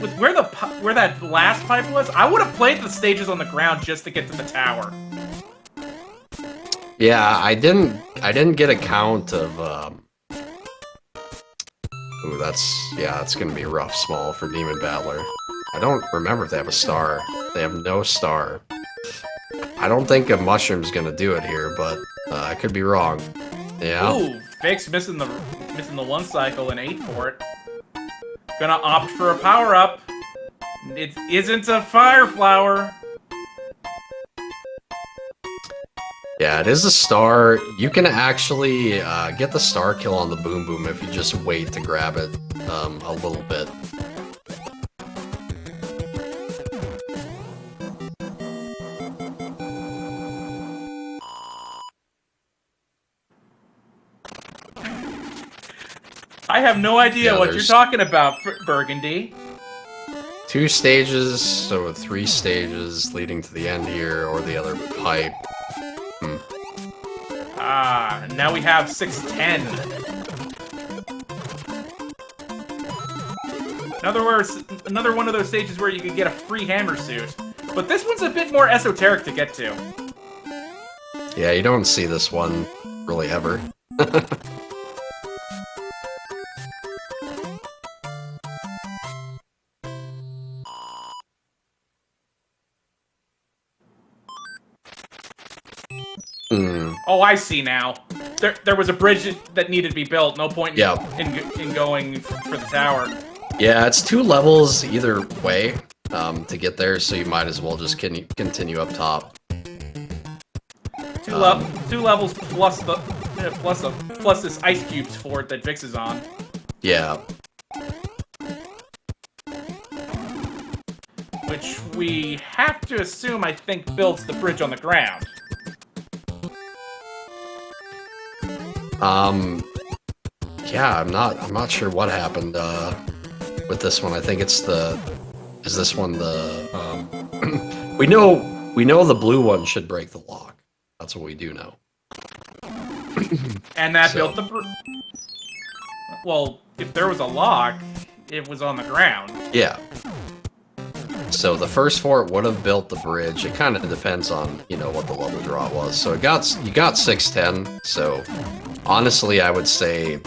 With where that last pipe was, I would have played the stages on the ground just to get to the tower. Yeah, I didn't get a count of ooh, that's gonna be rough small for DemonBattler. I don't remember if they have a star. They have no star. I don't think a mushroom's gonna do it here, but I could be wrong. Yeah. Ooh, Vix missing the 1 cycle and 8 for it. Gonna opt for a power-up. It isn't a fire flower. Yeah, it is a star. You can actually get the star kill on the Boom Boom if you just wait to grab it a little bit. I have no idea what you're talking about, Burgundy. 2 stages, so 3 stages leading to the end here, or the other pipe. Now we have 610. In other words, another one of those stages where you could get a free hammer suit. But this one's a bit more esoteric to get to. Yeah, you don't see this one really ever. Oh, I see now. There was a bridge that needed to be built. No point in going for the tower. Yeah, it's 2 levels either way to get there, so you might as well just continue up top. 2 levels plus this ice cubes fort that Vix is on. Yeah. Which we have to assume, I think, builds the bridge on the ground. Yeah, I'm not sure what happened with this one. I think it's is this one the we know the blue one should break the lock. That's what we do know. And that built the well, if there was a lock, it was on the ground. Yeah. So the first fort would have built the bridge. It kind of depends on, you know, what the level draw was. So you got 610. So honestly, I would say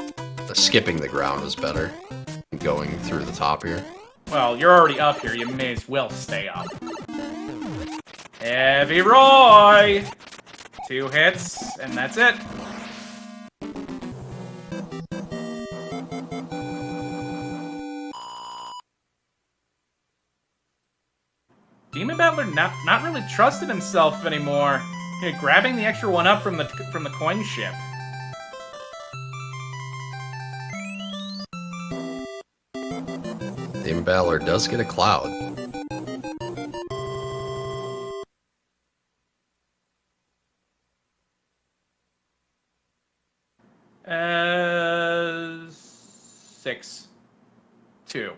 skipping the ground is better than going through the top here. Well, you're already up here. You may as well stay up. Heavy Roy! 2 hits, and that's it. DemonBattler not really trusting himself anymore. You know, grabbing the extra one up from the coin ship. DemonBattler does get a cloud. Uh, 6, 2.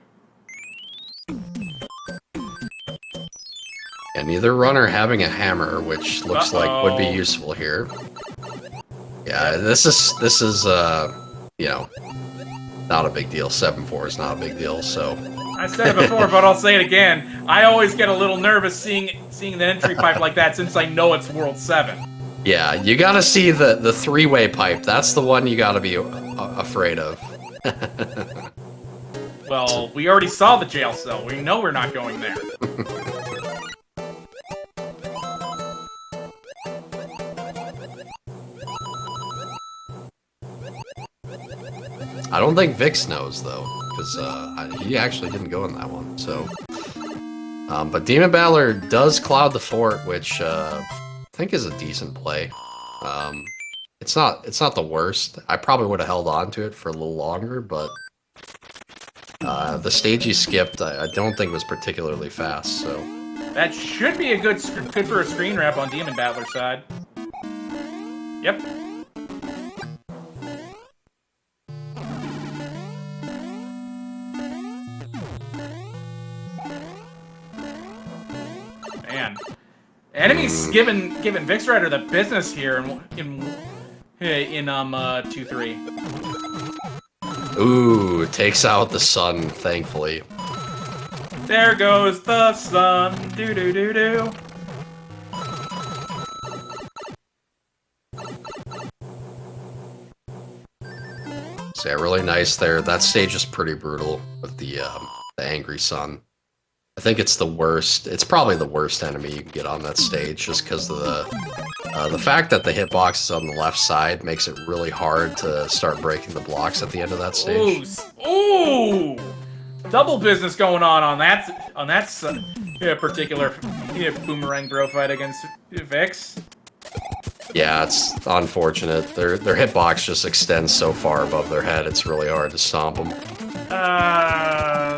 And neither runner having a hammer, which looks like would be useful here. Yeah, this is you know, not a big deal. 7-4 is not a big deal, so... I said it before, but I'll say it again. I always get a little nervous seeing the entry pipe like that since I know it's World 7. Yeah, you gotta see the three-way pipe. That's the one you gotta be afraid of. Well, we already saw the jail cell. We know we're not going there. I don't think Vix knows, though, because he actually didn't go in that one, so... but DemonBattler does cloud the fort, which I think is a decent play. It's not the worst. I probably would have held on to it for a little longer, but the stage he skipped, I don't think was particularly fast, so... That should be a good for a screen wrap on DemonBattler's side. Yep. Man, enemies giving VixRyder the business here in 2-3. Ooh, takes out the sun, thankfully. There goes the sun. Do do do do. So yeah, really nice there. That stage is pretty brutal with the angry sun. I think it's the worst. It's probably the worst enemy you can get on that stage, just because of the fact that the hitbox is on the left side makes it really hard to start breaking the blocks at the end of that stage. Ooh, double business going on that particular boomerang bro fight against Vix. Yeah, it's unfortunate. Their hitbox just extends so far above their head. It's really hard to stomp them.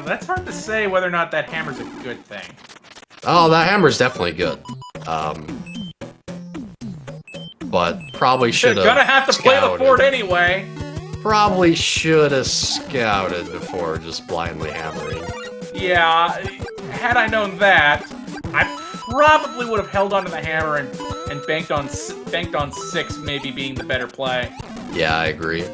That's hard to say whether or not that hammer's a good thing. Oh, that hammer's definitely good. But probably should have. Gonna have to play the fort anyway. Probably should have scouted before just blindly hammering. Yeah, had I known that, I probably would have held onto the hammer and banked on 6 maybe being the better play. Yeah, I agree.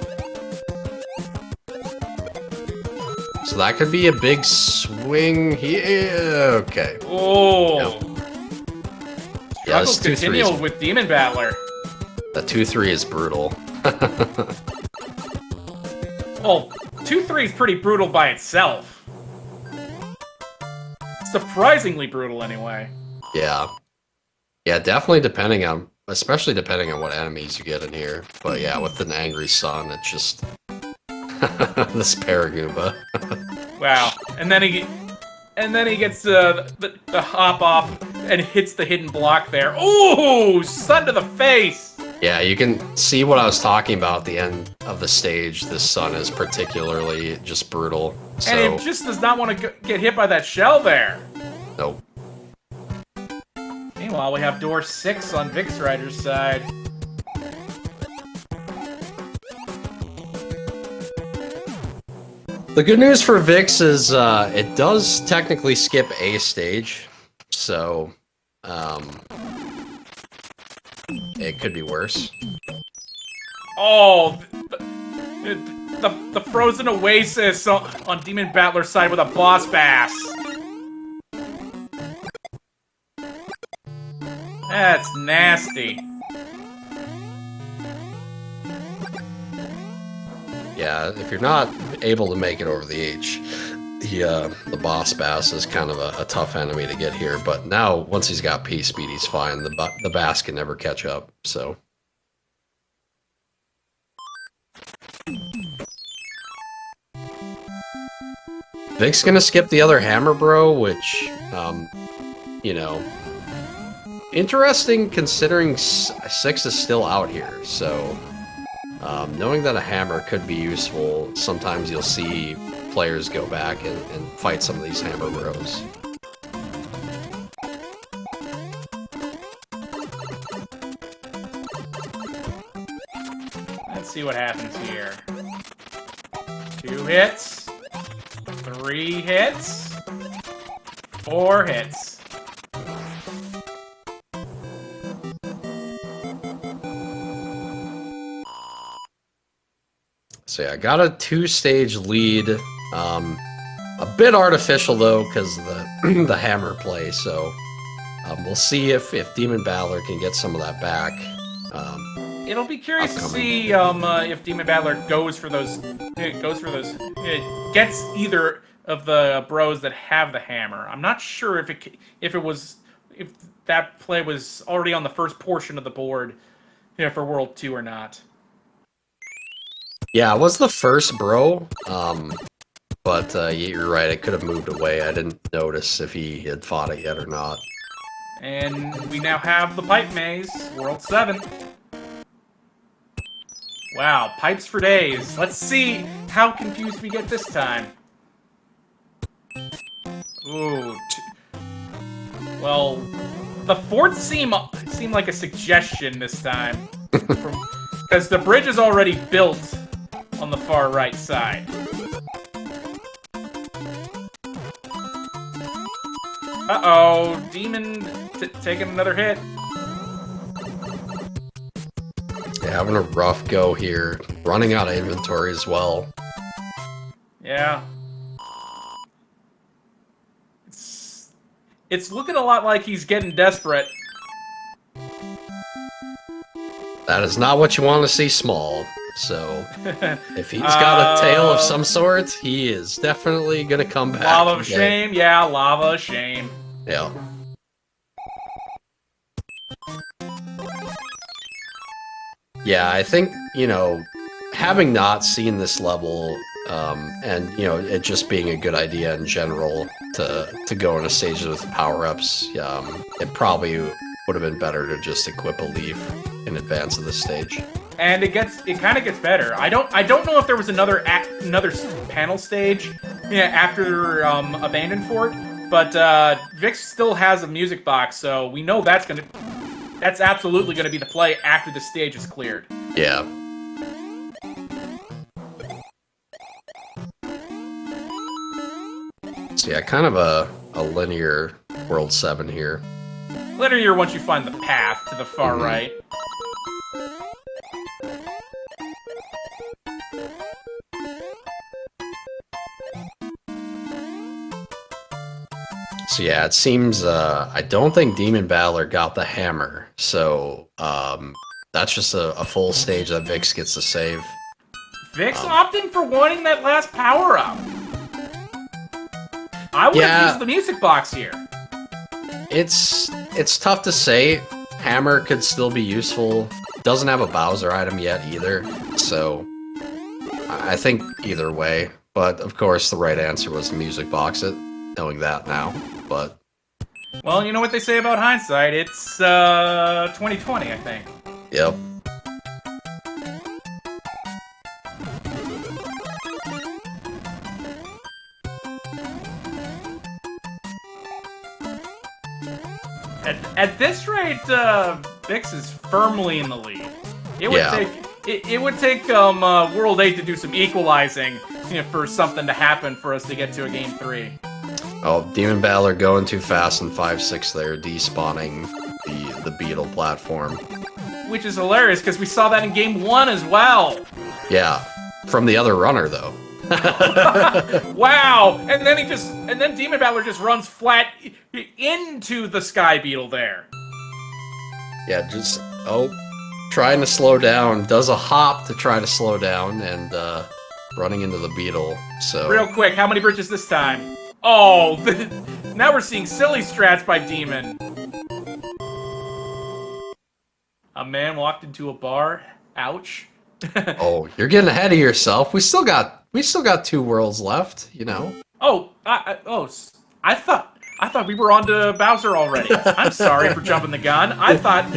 So that could be a big swing here. Okay. Oh. Yep. Yeah, this 2-3 continues with DemonBattler. The 2-3 is brutal. Well, 2-3 is pretty brutal by itself. Surprisingly brutal, anyway. Yeah. Yeah, definitely especially depending on what enemies you get in here. But yeah, with an angry sun, it's just... this Paragoomba. Wow. And then he gets the hop off and hits the hidden block there. Ooh! Sun to the face! Yeah, you can see what I was talking about at the end of the stage. This sun is particularly just brutal. So... And it just does not want to get hit by that shell there. Nope. Meanwhile, we have door 6 on VixRyder's side. The good news for Vix is it does technically skip a stage, so it could be worse. Oh, the frozen oasis on DemonBattler's side with a boss bass. That's nasty. Yeah, if you're not able to make it over the H, the boss bass is kind of a tough enemy to get here. But now, once he's got P speed, he's fine. The bass can never catch up. So. Vic's gonna skip the other hammer, bro, which, you know, interesting considering 6 is still out here. So. Knowing that a hammer could be useful, sometimes you'll see players go back and fight some of these hammer bros. Let's see what happens here. 2 hits. 3 hits. 4 hits. So yeah, I got a 2-stage lead. A bit artificial though, because of the the hammer play. So we'll see if DemonBattler can get some of that back. It'll be curious Upcoming. to see if DemonBattler goes for those, gets either of the bros that have the hammer. I'm not sure if that play was already on the first portion of the board for World 2 or not. Yeah, it was the first bro. But you're right, it could have moved away. I didn't notice if he had fought it yet or not. And we now have the Pipe Maze, World 7. Wow, pipes for days. Let's see how confused we get this time. Ooh. Well, the forts seem like a suggestion this time. Because the bridge is already built on the far right side. Uh-oh, Demon taking another hit. Yeah, having a rough go here. Running out of inventory as well. Yeah. It's looking a lot like he's getting desperate. That is not what you want to see small. So, if he's got a tail of some sort, he is definitely going to come back. Lava of Shame? Yeah, Lava of Shame. Yeah. Yeah, I think, having not seen this level, and, it just being a good idea in general to go into stages with power-ups, it probably would have been better to just equip a leaf in advance of the stage. And it kind of gets better. I don't know if there was another panel stage after Abandoned Fort, but Vix still has a music box, so we know that's absolutely gonna be the play after the stage is cleared. Yeah. So yeah, kind of a linear World 7 here. Linear once you find the path to the far right. So yeah, it seems, I don't think DemonBattler got the hammer, so that's just a full stage that Vix gets to save. Vix opting for wanting that last power-up. I would have used the music box here. It's tough to say. Hammer could still be useful. Doesn't have a Bowser item yet either, so I think either way. But of course, the right answer was the music box. Knowing that now, but well, you know what they say about hindsight. It's 2020, I think. Yep. At this rate, Vix is firmly in the lead. It would take World 8 to do some equalizing for something to happen for us to get to a Game 3. Oh, DemonBattler going too fast in 5-6 there, despawning the beetle platform. Which is hilarious, because we saw that in Game 1 as well! Yeah, from the other runner, though. Wow! And then DemonBattler just runs flat into the Sky Beetle there. Yeah, just, trying to slow down, does a hop to try to slow down, and running into the beetle, so... Real quick, how many bridges this time? Oh, now we're seeing silly strats by Demon. A man walked into a bar. Ouch. Oh, you're getting ahead of yourself. We still got 2 worlds left, Oh, I thought we were on to Bowser already. I'm sorry for jumping the gun. I thought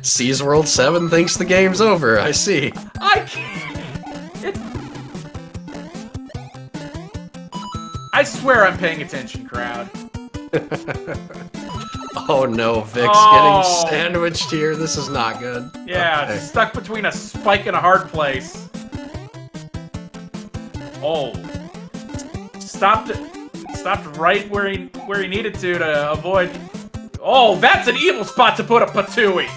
Seas World 7 thinks the game's over. I see. I can't. I swear I'm paying attention, crowd. Oh no, Vix getting sandwiched here. This is not good. Yeah, okay. Stuck between a spike and a hard place. Oh. Stopped right where he needed to avoid. Oh, that's an evil spot to put a Patooey.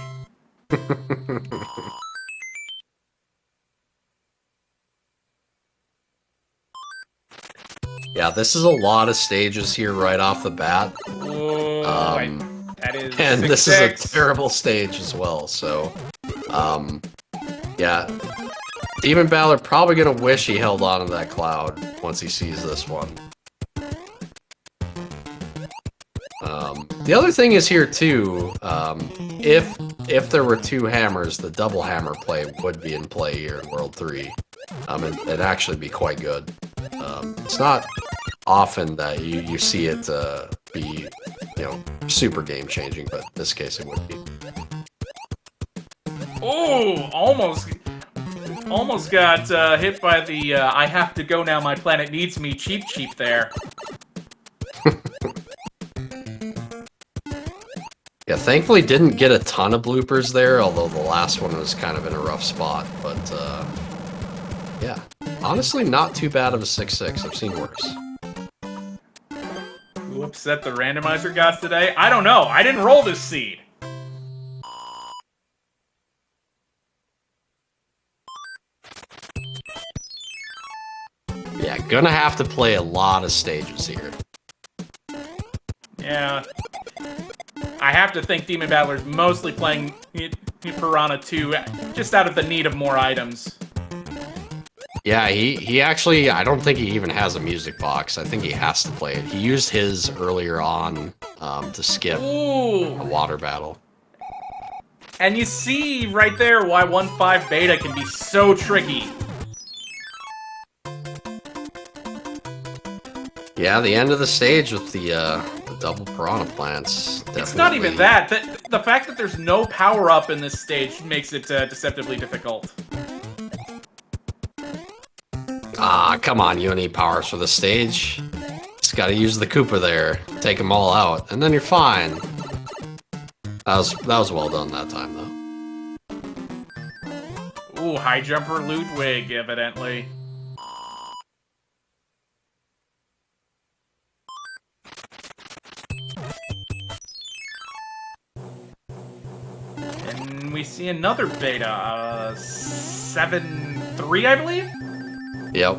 Yeah, this is a lot of stages here right off the bat. Oh, that is And 6-6. this is a terrible stage as well, so... yeah. DemonBattler probably gonna wish he held on to that cloud once he sees this one. The other thing is here too, if there were 2 hammers, the double hammer play would be in play here in World 3. And it'd actually be quite good. It's not often that you see it be, you know, super game-changing, but in this case it would be. Oh, almost got hit by the I have to go now, my planet needs me cheap there. Yeah, thankfully didn't get a ton of bloopers there, although the last one was kind of in a rough spot, but yeah, honestly not too bad of a 6-6, I've seen worse. Who upset the randomizer gods today? I don't know, I didn't roll this seed. Yeah, gonna have to play a lot of stages here. Yeah. I have to think DemonBattler's mostly playing Piranha 2 just out of the need of more items. Yeah, he actually, I don't think he even has a music box. I think he has to play it. He used his earlier on to skip a water battle. And you see right there why 1.5 beta can be so tricky. Yeah, the end of the stage with the double piranha plants. Definitely. It's not even that. The fact that there's no power-up in this stage makes it deceptively difficult. Ah, come on, you don't need powers for the stage. Just gotta use the Koopa there, take them all out, and then you're fine. That was well done that time, though. Ooh, high jumper Ludwig, evidently. And we see another beta, 7.3, I believe? Yep.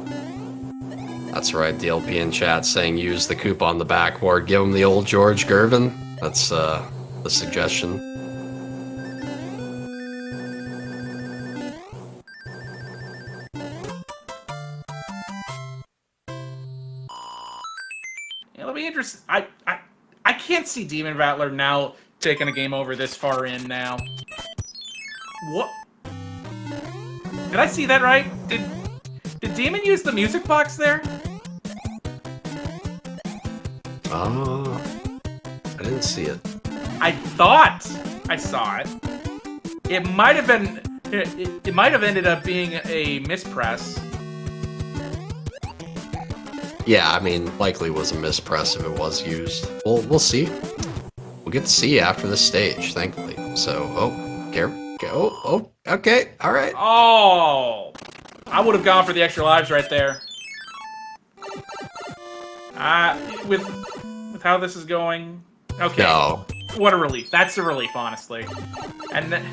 That's right, the LP in chat saying use the Koopa on the backboard, give him the old George Gervin. That's the suggestion. It'll be interesting. I can't see DemonBattler now taking a game over this far in now. What? Did I see that right? Did Demon use the music box there? Oh, I didn't see it. I thought I saw it. It might have been. It might have ended up being a mispress. Yeah, I mean, likely was a mispress if it was used. We'll see. We'll get to see after this stage, thankfully. So, okay, all right. Oh, I would have gone for the extra lives right there. With how this is going. Okay. No. What a relief. That's a relief, honestly. And then.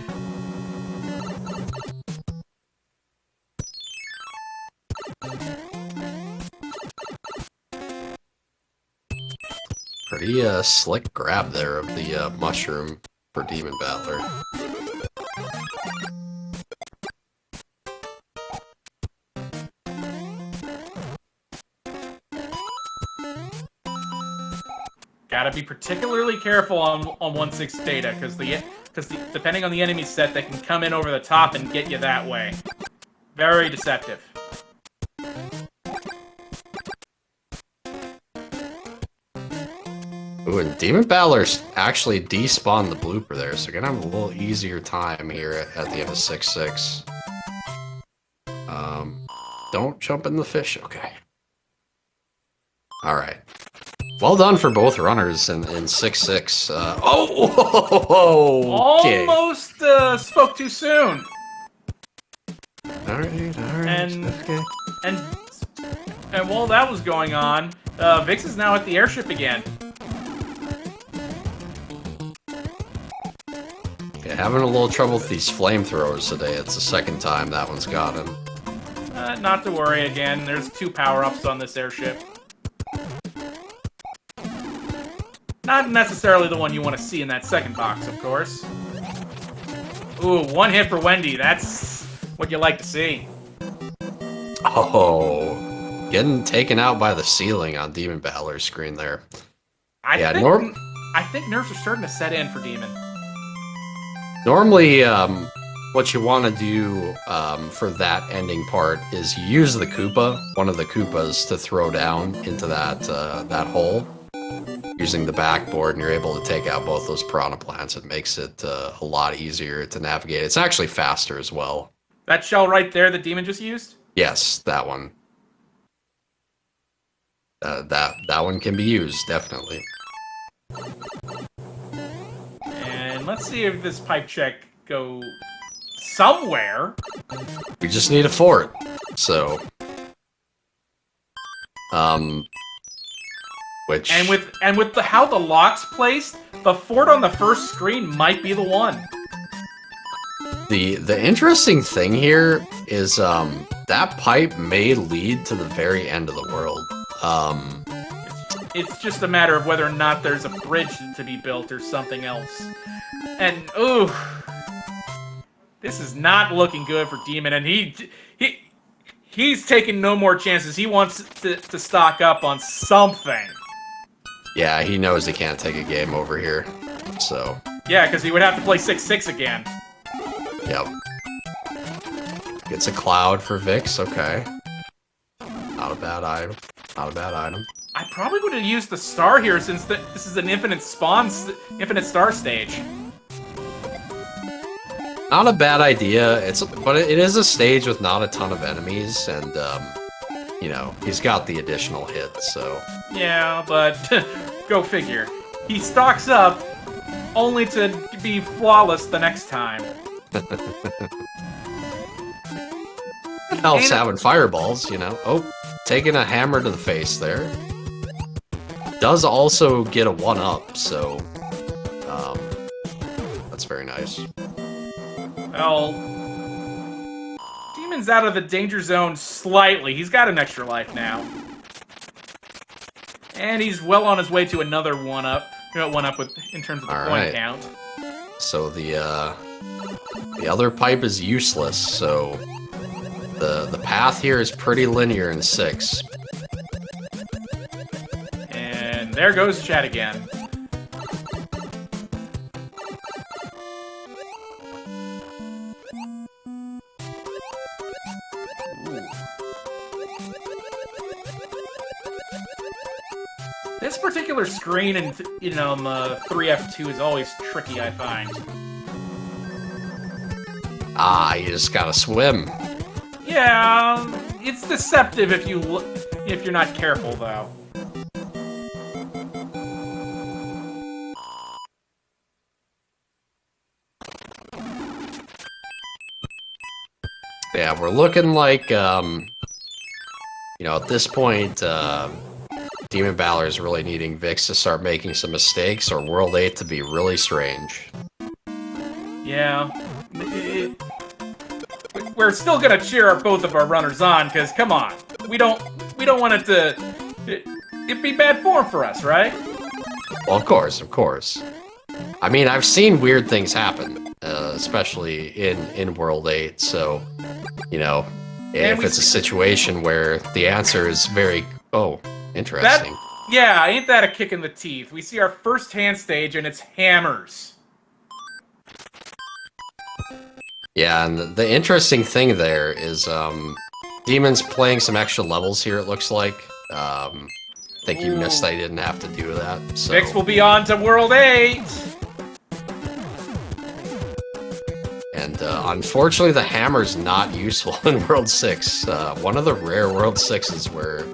Pretty slick grab there of the mushroom for DemonBattler. Gotta be particularly careful on 1.6 beta, because depending on the enemy set, they can come in over the top and get you that way. Very deceptive. Ooh, and DemonBattler's actually despawned the blooper there, so you're gonna have a little easier time here at the end of 6-6. Don't jump in the fish, okay. Alright. Well done for both runners in 6-6. Okay. Almost spoke too soon. Alright. Okay. And while that was going on, Vix is now at the airship again. Yeah, having a little trouble with these flamethrowers today. It's the second time that one's got him. Not to worry again. There's 2 power-ups on this airship. Not necessarily the one you want to see in that second box, of course. Ooh, one hit for Wendy. That's what you like to see. Oh, getting taken out by the ceiling on DemonBattler's screen there. I think nerves are starting to set in for Demon. Normally, what you want to do for that ending part is you use the Koopa, one of the Koopas, to throw down into that hole. Using the backboard, and you're able to take out both those piranha plants. It makes it a lot easier to navigate. It's actually faster as well. That shell right there that Demon just used? Yes, that one. That one can be used, definitely. And let's see if this pipe check go somewhere. We just need a fort, so... Which... And with how the lock's placed, the fort on the first screen might be the one. The interesting thing here is that pipe may lead to the very end of the world. It's just a matter of whether or not there's a bridge to be built or something else. And ooh, this is not looking good for Demon, and he's taking no more chances. He wants to stock up on something. Yeah, he knows he can't take a game over here, so... Yeah, because he would have to play 6-6 again. Yep. Gets a cloud for Vix, okay. Not a bad item. Not a bad item. I probably would have used the star here since this is an infinite star stage. Not a bad idea, but it is a stage with not a ton of enemies, and, you know, he's got the additional hit, so... Yeah, but go figure. He stocks up only to be flawless the next time. Helps having fireballs, you know. Oh, taking a hammer to the face there. Does also get a 1-up, so that's very nice. Well, Demon's out of the danger zone slightly. He's got an extra life now. And he's well on his way to another 1-up. In terms of the point count. So the other pipe is useless, so the path here is pretty linear in 6. And there goes Chad again. This particular screen in 3F2 is always tricky, I find. Ah, you just gotta swim. Yeah, it's deceptive if you're not careful, though. Yeah, we're looking like, at this point, DemonBattler is really needing Vix to start making some mistakes, or World 8 to be really strange. Yeah. We're still gonna cheer both of our runners on, because, come on. We don't want it to... It'd be bad form for us, right? Well, of course. I mean, I've seen weird things happen, especially in World 8, so, if it's a situation where the answer is very... Oh, interesting. Yeah, ain't that a kick in the teeth? We see our first hand stage, and it's hammers. Yeah, and the interesting thing there is, Demon's playing some extra levels here, it looks like. I think he missed I didn't have to do that, so... Vix will be on to World 8! And, unfortunately, the hammer's not useful in World 6. One of the rare World 6s where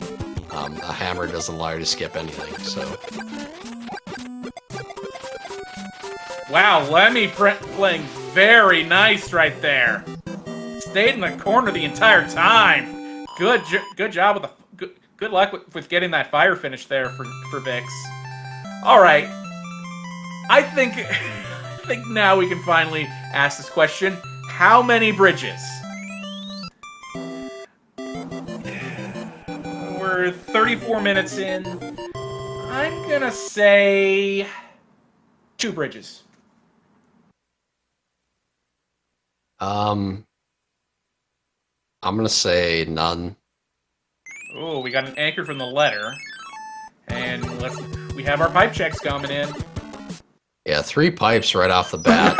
a hammer doesn't allow you to skip anything, so... Wow, Lemmy playing very nice right there. Stayed in the corner the entire time. Good job with the... Good luck with getting that fire finish there for Vix. All right. I think now we can finally ask this question. How many bridges? We're 34 minutes in. I'm gonna say 2 bridges. I'm gonna say none. Oh, we got an anchor from the letter. And we have our pipe checks coming in. Yeah, 3 pipes right off the bat.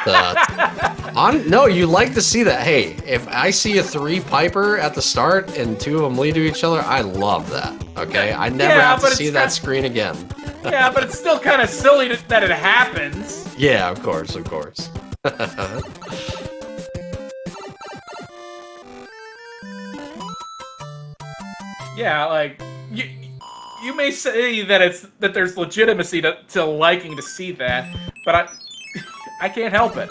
But no, you like to see that. Hey, if I see a 3 piper at the start and 2 of them lead to each other, I love that. Okay, I never have to see that screen again. Yeah, but it's still kind of silly that it happens. Yeah, of course, of course. Yeah, like you may say that there's legitimacy to liking to see that, but I can't help it.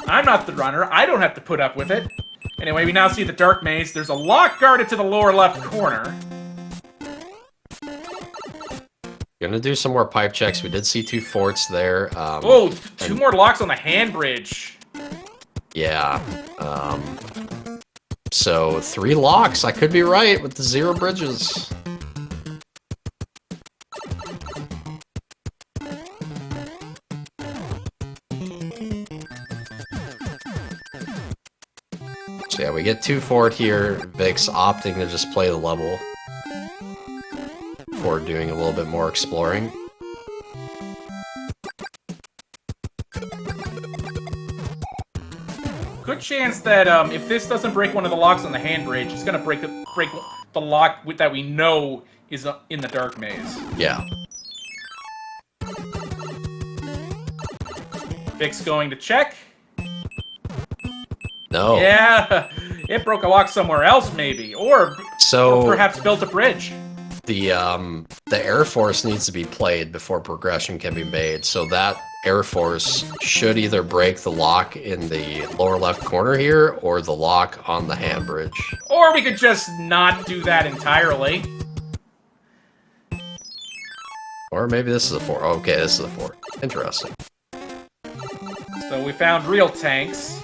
I'm not the runner. I don't have to put up with it. Anyway, we now see the dark maze. There's a lock guarded to the lower left corner. Gonna do some more pipe checks. We did see 2 forts there. Oh, 2 more locks on the hand bridge. Yeah. So 3 locks. I could be right with the 0 bridges. So yeah, we get 2 fort here. Vix opting to just play the level before doing a little bit more exploring. Good chance that if this doesn't break one of the locks on the hand bridge, it's gonna break the lock that we know is in the dark maze. Yeah. Vix going to check. No. Yeah, it broke a lock somewhere else, maybe, or perhaps built a bridge. The Air Force needs to be played before progression can be made, so that Air Force should either break the lock in the lower left corner here, or the lock on the hand bridge. Or we could just not do that entirely. Or maybe this is a 4. Okay, this is a 4. Interesting. So we found real tanks.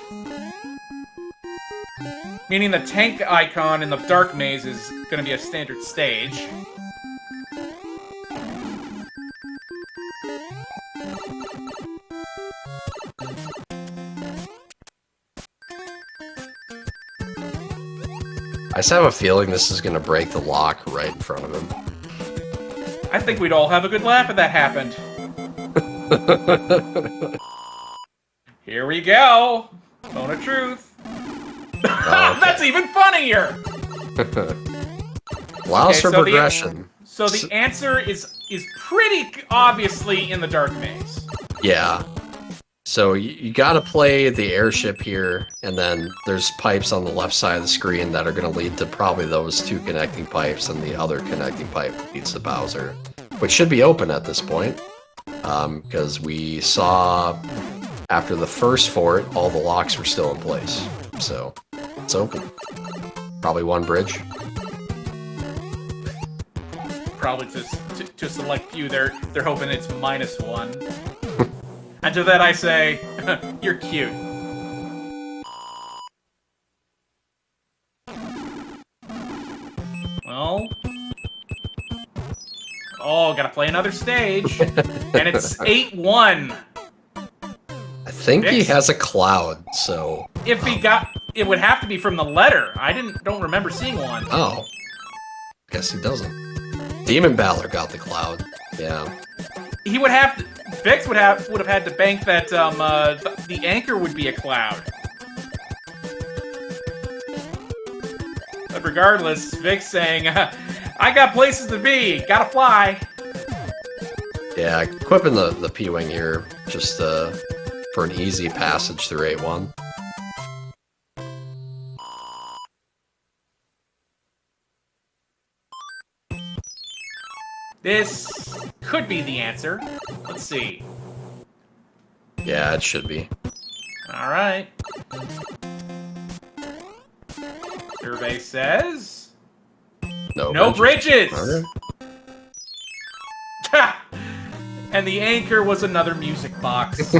Meaning the tank icon in the dark maze is going to be a standard stage. I just have a feeling this is going to break the lock right in front of him. I think we'd all have a good laugh if that happened. Here we go. Moment of truth. Okay. That's even funnier. Allows for progression. So the answer is pretty obviously in the dark maze. Yeah. So you got to play the airship here, and then there's pipes on the left side of the screen that are going to lead to probably those 2 connecting pipes, and the other connecting pipe leads to Bowser, which should be open at this point, because we saw after the first fort, all the locks were still in place. So it's open. Probably 1 bridge. Probably to select few, they're hoping it's -1. And to that I say, you're cute. Well... Oh, gotta play another stage. And it's 8-1. I think Vix? he has a cloud, so... If he got... It would have to be from the letter. I don't remember seeing one. Oh. Guess he doesn't. DemonBattler got the cloud. Yeah. He would have to... Vix would have had to bank that the anchor would be a cloud. But regardless, Vix saying, I got places to be, gotta fly. Yeah, equipping the P-Wing here, just for an easy passage through 8-1. This could be the answer. Let's see. Yeah, it should be. Alright. Survey says... No bridges! Okay. And the anchor was another music box.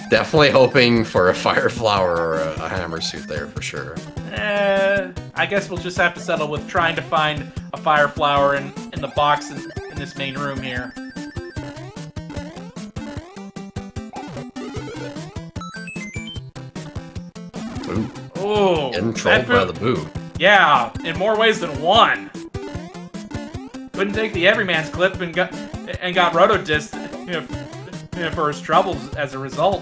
Definitely hoping for a fire flower or a hammer suit there for sure. I guess we'll just have to settle with trying to find a fire flower and in the box in this main room here. Ooh. Oh, Getting trolled by the boo. Yeah, in more ways than one. Couldn't take the everyman's clip and got roto-dissed for his troubles as a result.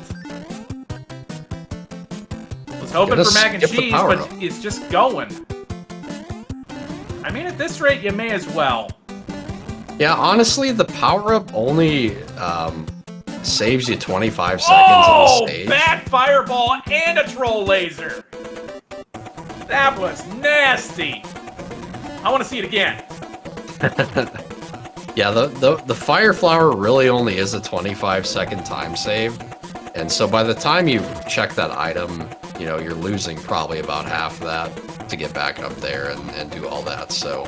Was hoping for mac and cheese, but it's just going. I mean, at this rate, you may as well. Yeah, honestly, the power-up only saves you 25 seconds on the stage. Oh, bad fireball and a troll laser. That was nasty. I want to see it again. Yeah, the fire flower really only is a 25-second time save, and so by the time you check that item, you're losing probably about half of that to get back up there and do all that. So,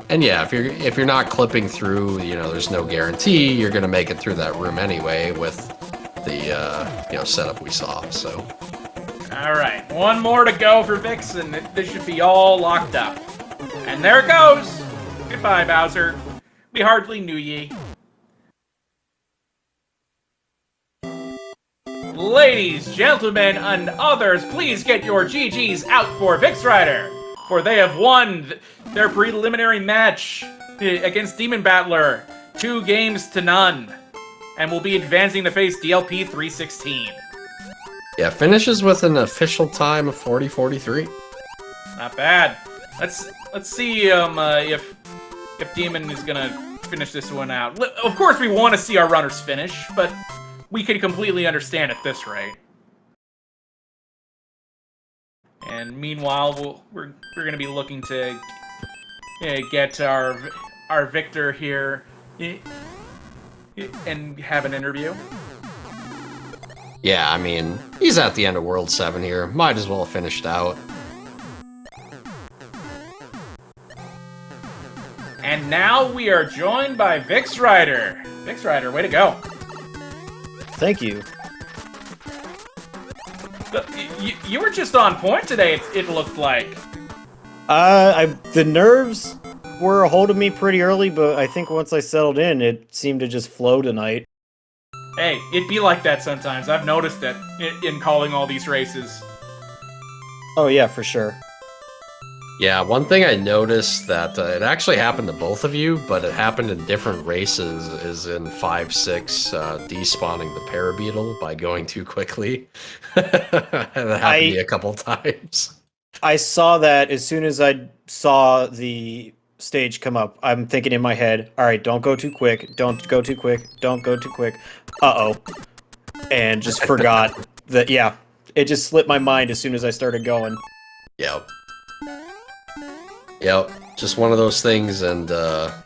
and yeah, if you're not clipping through, there's no guarantee you're gonna make it through that room anyway with the setup we saw. So. All right, one more to go for Vix, and this should be all locked up. And there it goes. Goodbye, Bowser. We hardly knew ye. Ladies, gentlemen, and others, please get your GGs out for VixRyder, for they have won their preliminary match against DemonBattler, 2-0, and will be advancing to face DLP 316. Yeah, finishes with an official time of 40:43. Not bad. Let's see if Demon is gonna finish this one out. Of course, we want to see our runners finish, but we can completely understand at this rate. And meanwhile, we're gonna be looking to get our victor here and have an interview. Yeah, I mean, he's at the end of World 7 here. Might as well have finished out. And now we are joined by VixRyder. VixRyder, way to go. Thank you. You were just on point today, it looked like. The nerves were a hold of me pretty early, but I think once I settled in, it seemed to just flow tonight. Hey, it'd be like that sometimes. I've noticed it in calling all these races. Oh yeah, for sure. Yeah, one thing I noticed that it actually happened to both of you, but it happened in different races, is in 5-6 despawning the parabeetle by going too quickly. That happened to me a couple times. I saw that as soon as I saw the stage come up. I'm thinking in my head, all right, don't go too quick, don't go too quick, don't go too quick. Uh-oh. And just forgot that, yeah, it just slipped my mind as soon as I started going. Yep. Yep, just one of those things, and yeah,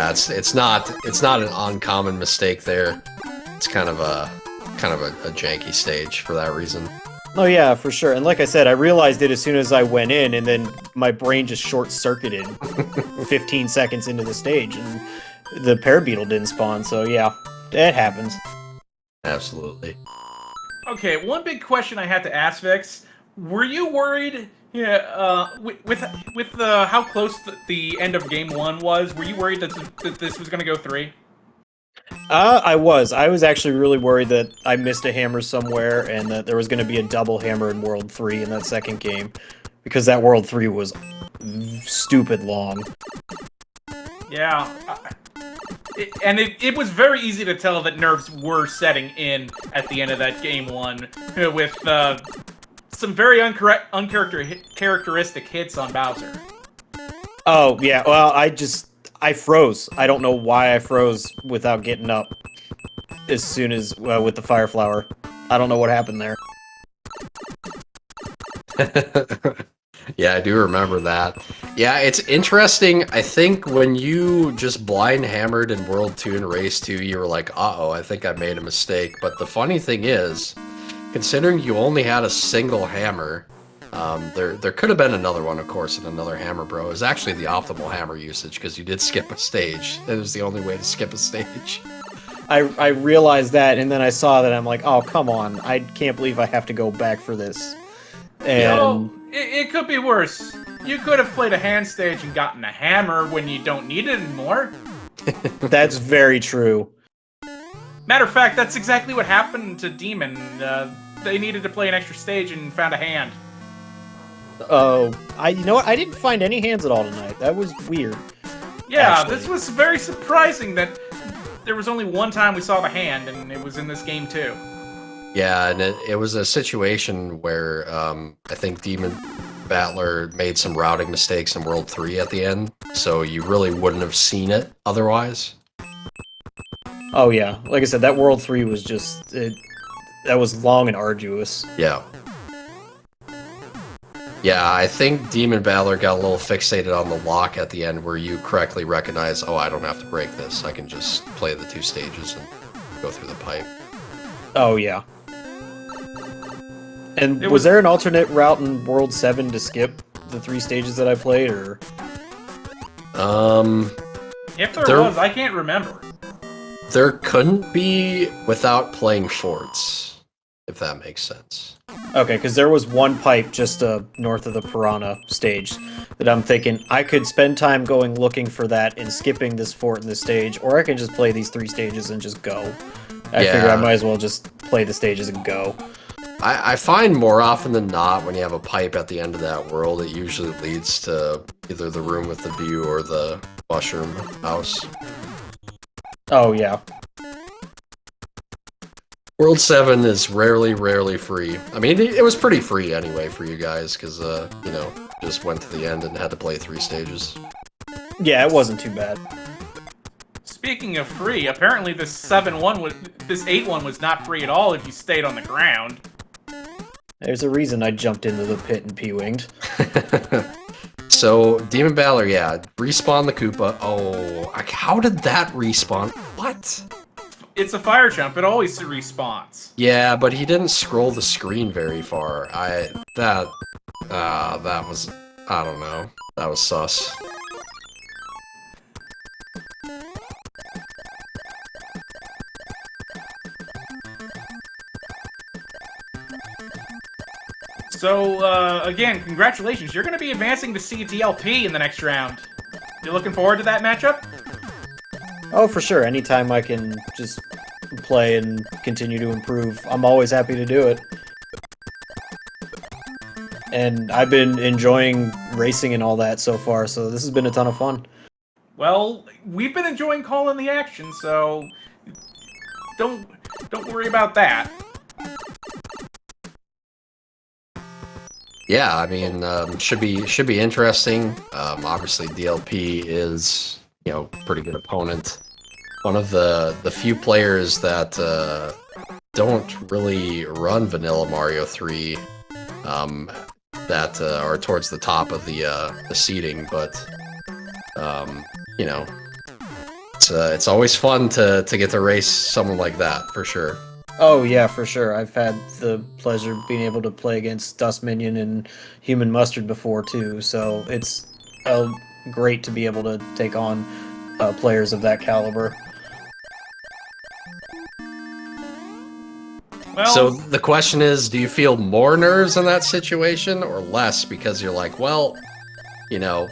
it's not an uncommon mistake there. It's kind of a janky stage for that reason. Oh yeah, for sure. And like I said, I realized it as soon as I went in, and then my brain just short-circuited 15 seconds into the stage, and the parabeetle didn't spawn. So yeah, it happens. Absolutely. Okay, one big question I had to ask Vix: were you worried? Yeah, with how close the end of game 1 was, were you worried that this was going to go 3? I was actually really worried that I missed a hammer somewhere, and that there was going to be a double hammer in World 3 in that second game, because that World 3 was stupid long. Yeah, it was very easy to tell that nerves were setting in at the end of that game 1, with some very uncharacteristic hits on Bowser. Oh, yeah, well, I froze. I don't know why I froze without getting up as soon as, with the fire flower. I don't know what happened there. Yeah, I do remember that. Yeah, it's interesting. I think when you just blind hammered in World 2 and Race 2, you were like, uh-oh, I think I made a mistake. But the funny thing is, considering you only had a single hammer, there could have been another one, of course, and another hammer, bro. It was actually the optimal hammer usage, because you did skip a stage. It was the only way to skip a stage. I realized that, and then I saw that, I'm like, oh, come on. I can't believe I have to go back for this. And it could be worse. You could have played a hand stage and gotten a hammer when you don't need it anymore. That's very true. Matter of fact, that's exactly what happened to Demon. They needed to play an extra stage and found a hand. Oh, you know what? I didn't find any hands at all tonight. That was weird. Yeah, Actually. this was very surprising that there was only one time we saw the hand, and it was in this game too. Yeah, and it was a situation where I think DemonBattler made some routing mistakes in World 3 at the end, so you really wouldn't have seen it otherwise. Oh yeah, like I said, that World 3 was just that was long and arduous. Yeah. Yeah, I think DemonBattler got a little fixated on the lock at the end where you correctly recognize, oh, I don't have to break this. I can just play the 2 stages and go through the pipe. Oh yeah. And It was was- there an alternate route in World 7 to skip the 3 stages that I played, or? If there There- was, I can't remember. There couldn't be without playing forts, if that makes sense. Okay, because there was one pipe just north of the Piranha stage that I'm thinking I could spend time going looking for that and skipping this fort in this stage, or I can just play these 3 stages and just go. I figured I Yeah. might as well just play the stages and go. I find more often than not when you have a pipe at the end of that world, it usually leads to either the room with the view or the mushroom house. Oh yeah. World 7 is rarely free. I mean, it was pretty free anyway for you guys, because, you know, just went to the end and had to play 3 stages. Yeah, it wasn't too bad. Speaking of free, apparently this 7-1 was, this 8-1 was not free at all if you stayed on the ground. There's a reason I jumped into the pit and P-winged. So, DemonBattler, yeah, respawn the Koopa. Oh, how did that respawn? What? It's a fire jump, it always respawns. Yeah, but he didn't scroll the screen very far. That was, I don't know. That was sus. So, again, congratulations. You're going to be advancing to CDLP in the next round. You looking forward to that matchup? Oh, for sure. Anytime I can just play and continue to improve, I'm always happy to do it. And I've been enjoying racing and all that so far, so this has been a ton of fun. Well, we've been enjoying calling the action, so don't worry about that. Yeah, I mean, should be interesting. Obviously, DLP is, you know, pretty good opponent. One of the few players that don't really run vanilla Mario 3 that are towards the top of the seating, but you know, it's always fun to get to race someone like that for sure. Oh yeah, for sure. I've had the pleasure of being able to play against Dust Minion and Human Mustard before too, so it's great to be able to take on players of that caliber. Well, So the question is, do you feel more nerves in that situation or less because you're like, well, you know,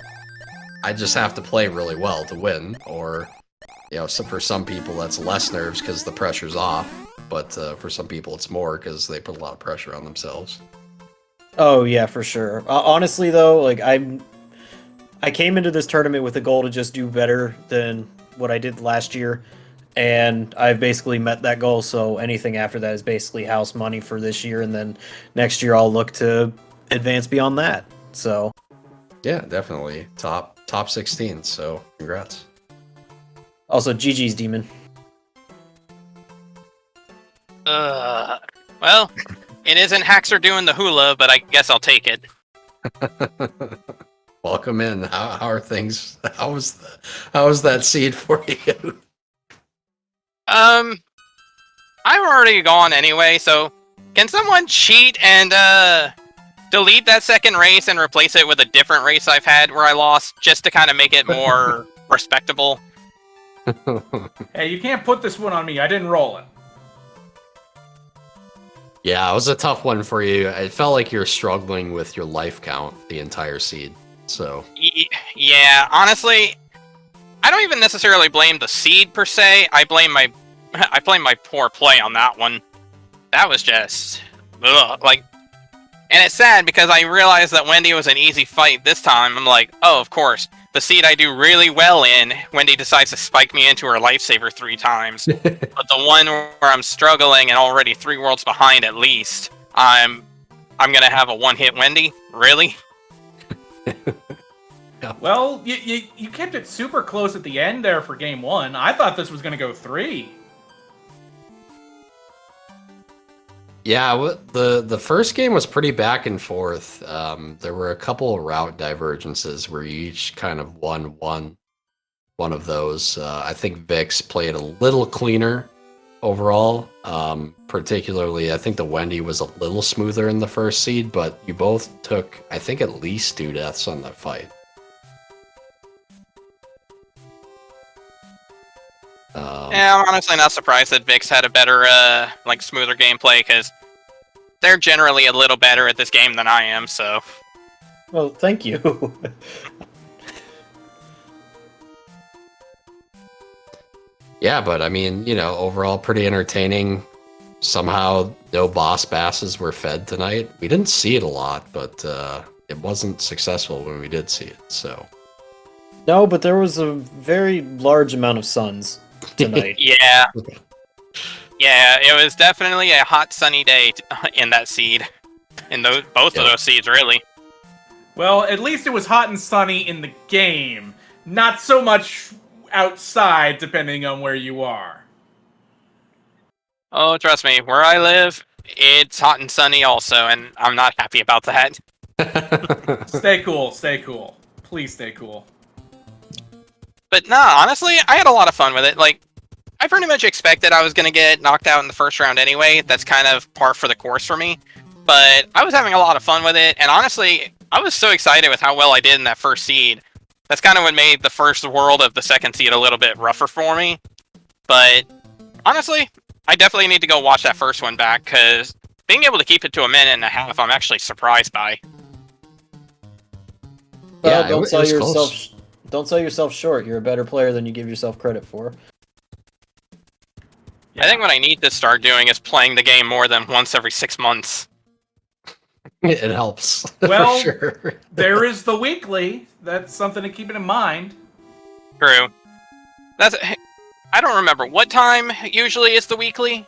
I just have to play really well to win, or, you know, so for some people that's less nerves because the pressure's off, but for some people it's more because they put a lot of pressure on themselves. Oh yeah, for sure. Honestly though, like I came into this tournament with the goal to just do better than what I did last year, and I've basically met that goal, so anything after that is basically house money for this year, and then next year I'll look to advance beyond that. So Yeah, definitely. Top 16, so congrats. also GG's Demon. Well, it isn't Haxer doing the hula, but I guess I'll take it. Welcome in. How are things? How was that seed for you? I'm already gone anyway, so can someone cheat and delete that second race and replace it with a different race I've had where I lost, just to kind of make it more respectable? hey, you can't put this one on me. I didn't roll it. Yeah, it was a tough one for you. It felt like you're struggling with your life count the entire seed. So Yeah, honestly, I don't even necessarily blame the seed per se. I blame my poor play on that one. That was just like, and it's sad because I realized that Wendy was an easy fight this time. I'm like, oh, of course, the seed I do really well in. Wendy decides to spike me into her lifesaver 3 times, but the one where I'm struggling and already 3 worlds behind at least, I'm gonna have a one-hit Wendy. Really? Well, you kept it super close at the end there for game 1. I thought this was going to go 3. yeah, the first game was pretty back and forth. There were a couple of route divergences where you each kind of won one of those. I think Vix played a little cleaner overall. Particularly, I think the Wendy was a little smoother in the first seed, but you both took, I think, at least 2 deaths on that fight. Yeah, I'm honestly not surprised that Vix had a better, like, smoother gameplay, because they're generally a little better at this game than I am, so... Well, thank you. Yeah, but I mean, you know, overall pretty entertaining. Somehow no boss basses were fed tonight. We didn't see it a lot, but it wasn't successful when we did see it, so... No, but there was a very large amount of suns tonight. Yeah. Yeah, it was definitely a hot, sunny day in that seed. In both of those seeds, really. Well, at least it was hot and sunny in the game. Not so much outside, depending on where you are. Oh, trust me, where I live, it's hot and sunny also, and I'm not happy about that. Stay cool, stay cool. Please stay cool. But nah, honestly, I had a lot of fun with it. Like, I pretty much expected I was going to get knocked out in the first round anyway. That's kind of par for the course for me. But I was having a lot of fun with it, and honestly, I was so excited with how well I did in that first seed. That's kind of what made the first world of the second seed a little bit rougher for me. But honestly, I definitely need to go watch that first one back, because being able to keep it to 1.5 minutes, I'm actually surprised by. Well, Yeah, don't it sell was yourself. close. Don't sell yourself short. You're a better player than you give yourself credit for. I think what I need to start doing is playing the game more than once every 6 months. It helps. Well, for sure. There is the weekly. That's something to keep in mind. True. I don't remember. What time usually is the weekly?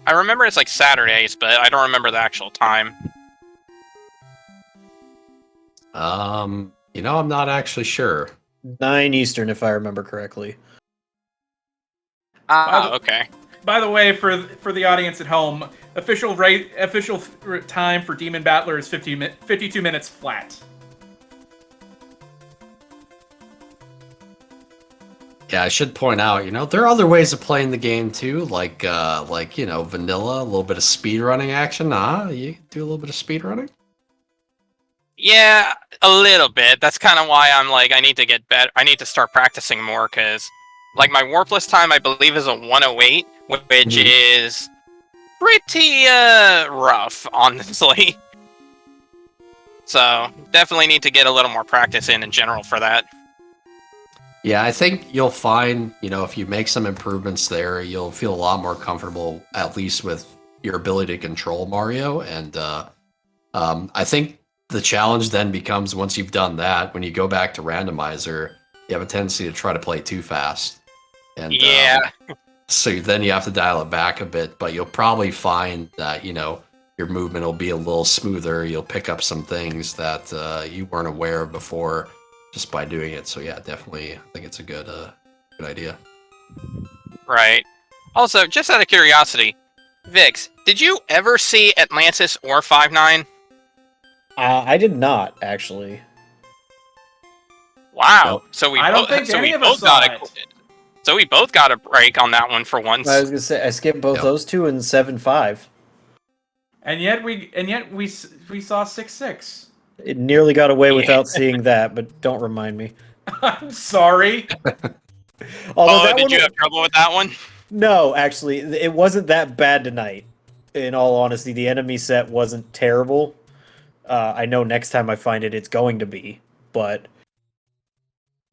I remember it's like Saturdays, but I don't remember the actual time. You know, I'm not actually sure. 9 Eastern, if I remember correctly. Okay. By the way, for the audience at home, official time for DemonBattler is 52 minutes flat. Yeah, I should point out, you know, there are other ways of playing the game too, like you know, vanilla, a little bit of speedrunning action. You do a little bit of speedrunning? Yeah, a little bit. That's kind of why I'm like, I need to get better. I need to start practicing more, because like my warpless time, I believe, is a 108, which is pretty rough, honestly. So definitely need to get a little more practice in general for that. Yeah, I think you'll find, you know, if you make some improvements there, you'll feel a lot more comfortable, at least with your ability to control Mario. And I think the challenge then becomes, once you've done that, when you go back to Randomizer, you have a tendency to try to play too fast. And Yeah. so then you have to dial it back a bit, but you'll probably find that, you know, your movement will be a little smoother. You'll pick up some things that you weren't aware of before just by doing it. So yeah, definitely, I think it's a good idea. Right. Also, just out of curiosity, Vix, did you ever see Atlantis or 5-9? I did not, actually. Wow. Nope. So we I don't both, think so any we of us both saw got it. So we both got a break on that one for once. I was gonna say I skipped both Yep. those two in 7-5. And yet we saw 6-6. It nearly got away Yeah. without seeing that, but don't remind me. I'm sorry. Although Oh, that did one, you have trouble with that one? no, actually, it wasn't that bad tonight. In all honesty, the enemy set wasn't terrible. I know next time I find it, it's going to be, but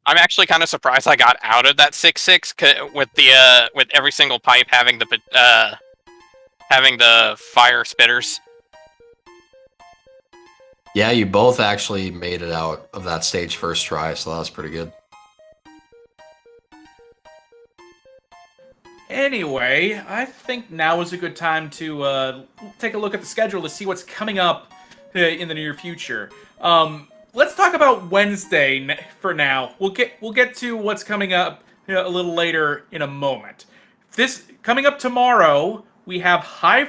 I'm actually kind of surprised I got out of that 6-6 with every single pipe having the fire spitters. Yeah, you both actually made it out of that stage first try, so that was pretty good. Anyway, I think now is a good time to take a look at the schedule to see what's coming up in the near future. Let's talk about Wednesday for now. We'll get to what's coming up a little later in a moment. This coming up tomorrow, we have High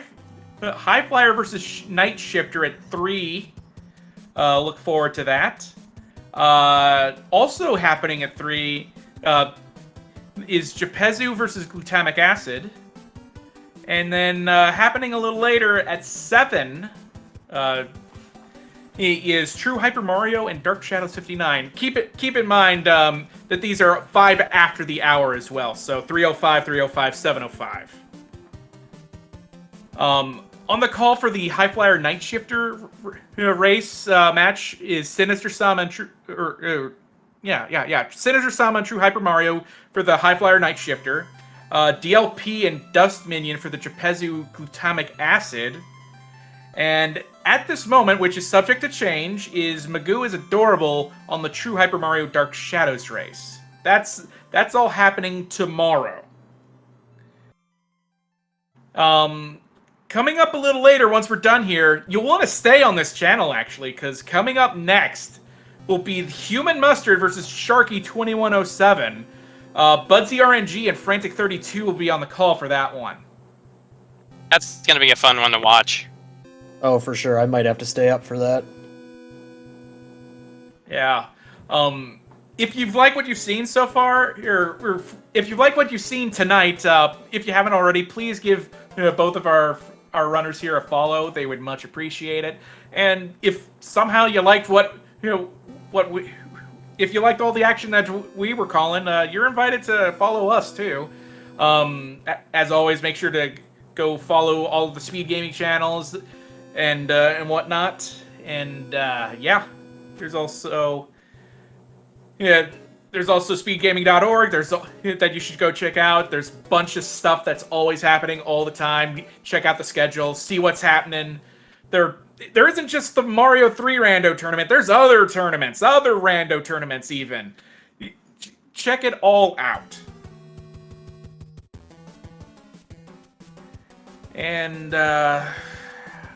Flyer versus Night Shifter at 3. Look forward to that. Also happening at 3 is Gepezu versus Glutamic Acid. And then happening a little later at 7 is True Hyper Mario and Dark Shadows 59. Keep in mind that these are 5 after the hour as well. So 305, 305, 705. On the call for the High Flyer Night Shifter race match is Sinister Sama and Sinister Sama and True Hyper Mario for the High Flyer Night Shifter. DLP and Dust Minion for the Gepezu Glutamic Acid. And at this moment, which is subject to change, is Magoo is Adorable on the True Hyper Mario Dark Shadows race. That's all happening tomorrow. Coming up a little later, once we're done here, you'll want to stay on this channel, actually, because coming up next will be Human Mustard versus Sharky 2107. Budsy RNG and Frantic 32 will be on the call for that one. That's going to be a fun one to watch. oh, for sure, I might have to stay up for that. Yeah. If you've liked what you've seen so far, or if you've liked what you've seen tonight, if you haven't already, please give both of our runners here a follow. They would much appreciate it. And if somehow you liked if you liked all the action that we were calling, you're invited to follow us too. As always, make sure to go follow all of the Speed Gaming channels and whatnot. And there's also speedgaming.org. That you should go check out. There's a bunch of stuff that's always happening all the time. Check out the schedule, see what's happening. There isn't just the Mario 3 Rando tournament. There's other tournaments, other Rando tournaments even. Check it all out. And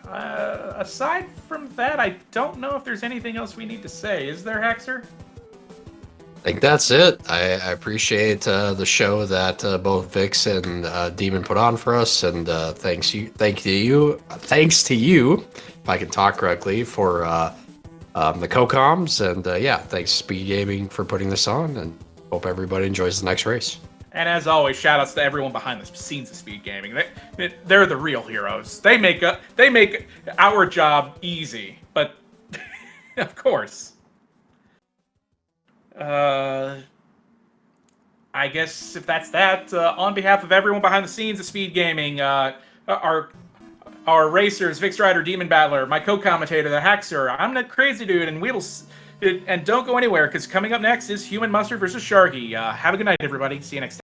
aside from that, I don't know if there's anything else we need to say. Is there, Hexer? I think that's it. I appreciate the show that both Vix and Demon put on for us, and thanks to you, if I can talk correctly, for the co-coms, and thanks Speed Gaming for putting this on, and hope everybody enjoys the next race. And as always, shoutouts to everyone behind the scenes of Speed Gaming. They're the real heroes. They make our job easy, but of course. I guess if that's that, on behalf of everyone behind the scenes of Speed Gaming, our racers, VixRyder, DemonBattler, my co-commentator, the Haxer, I'm the Crazy Dude, and don't go anywhere, because coming up next is Human Mustard versus Sharky. Have a good night, everybody. See you next time.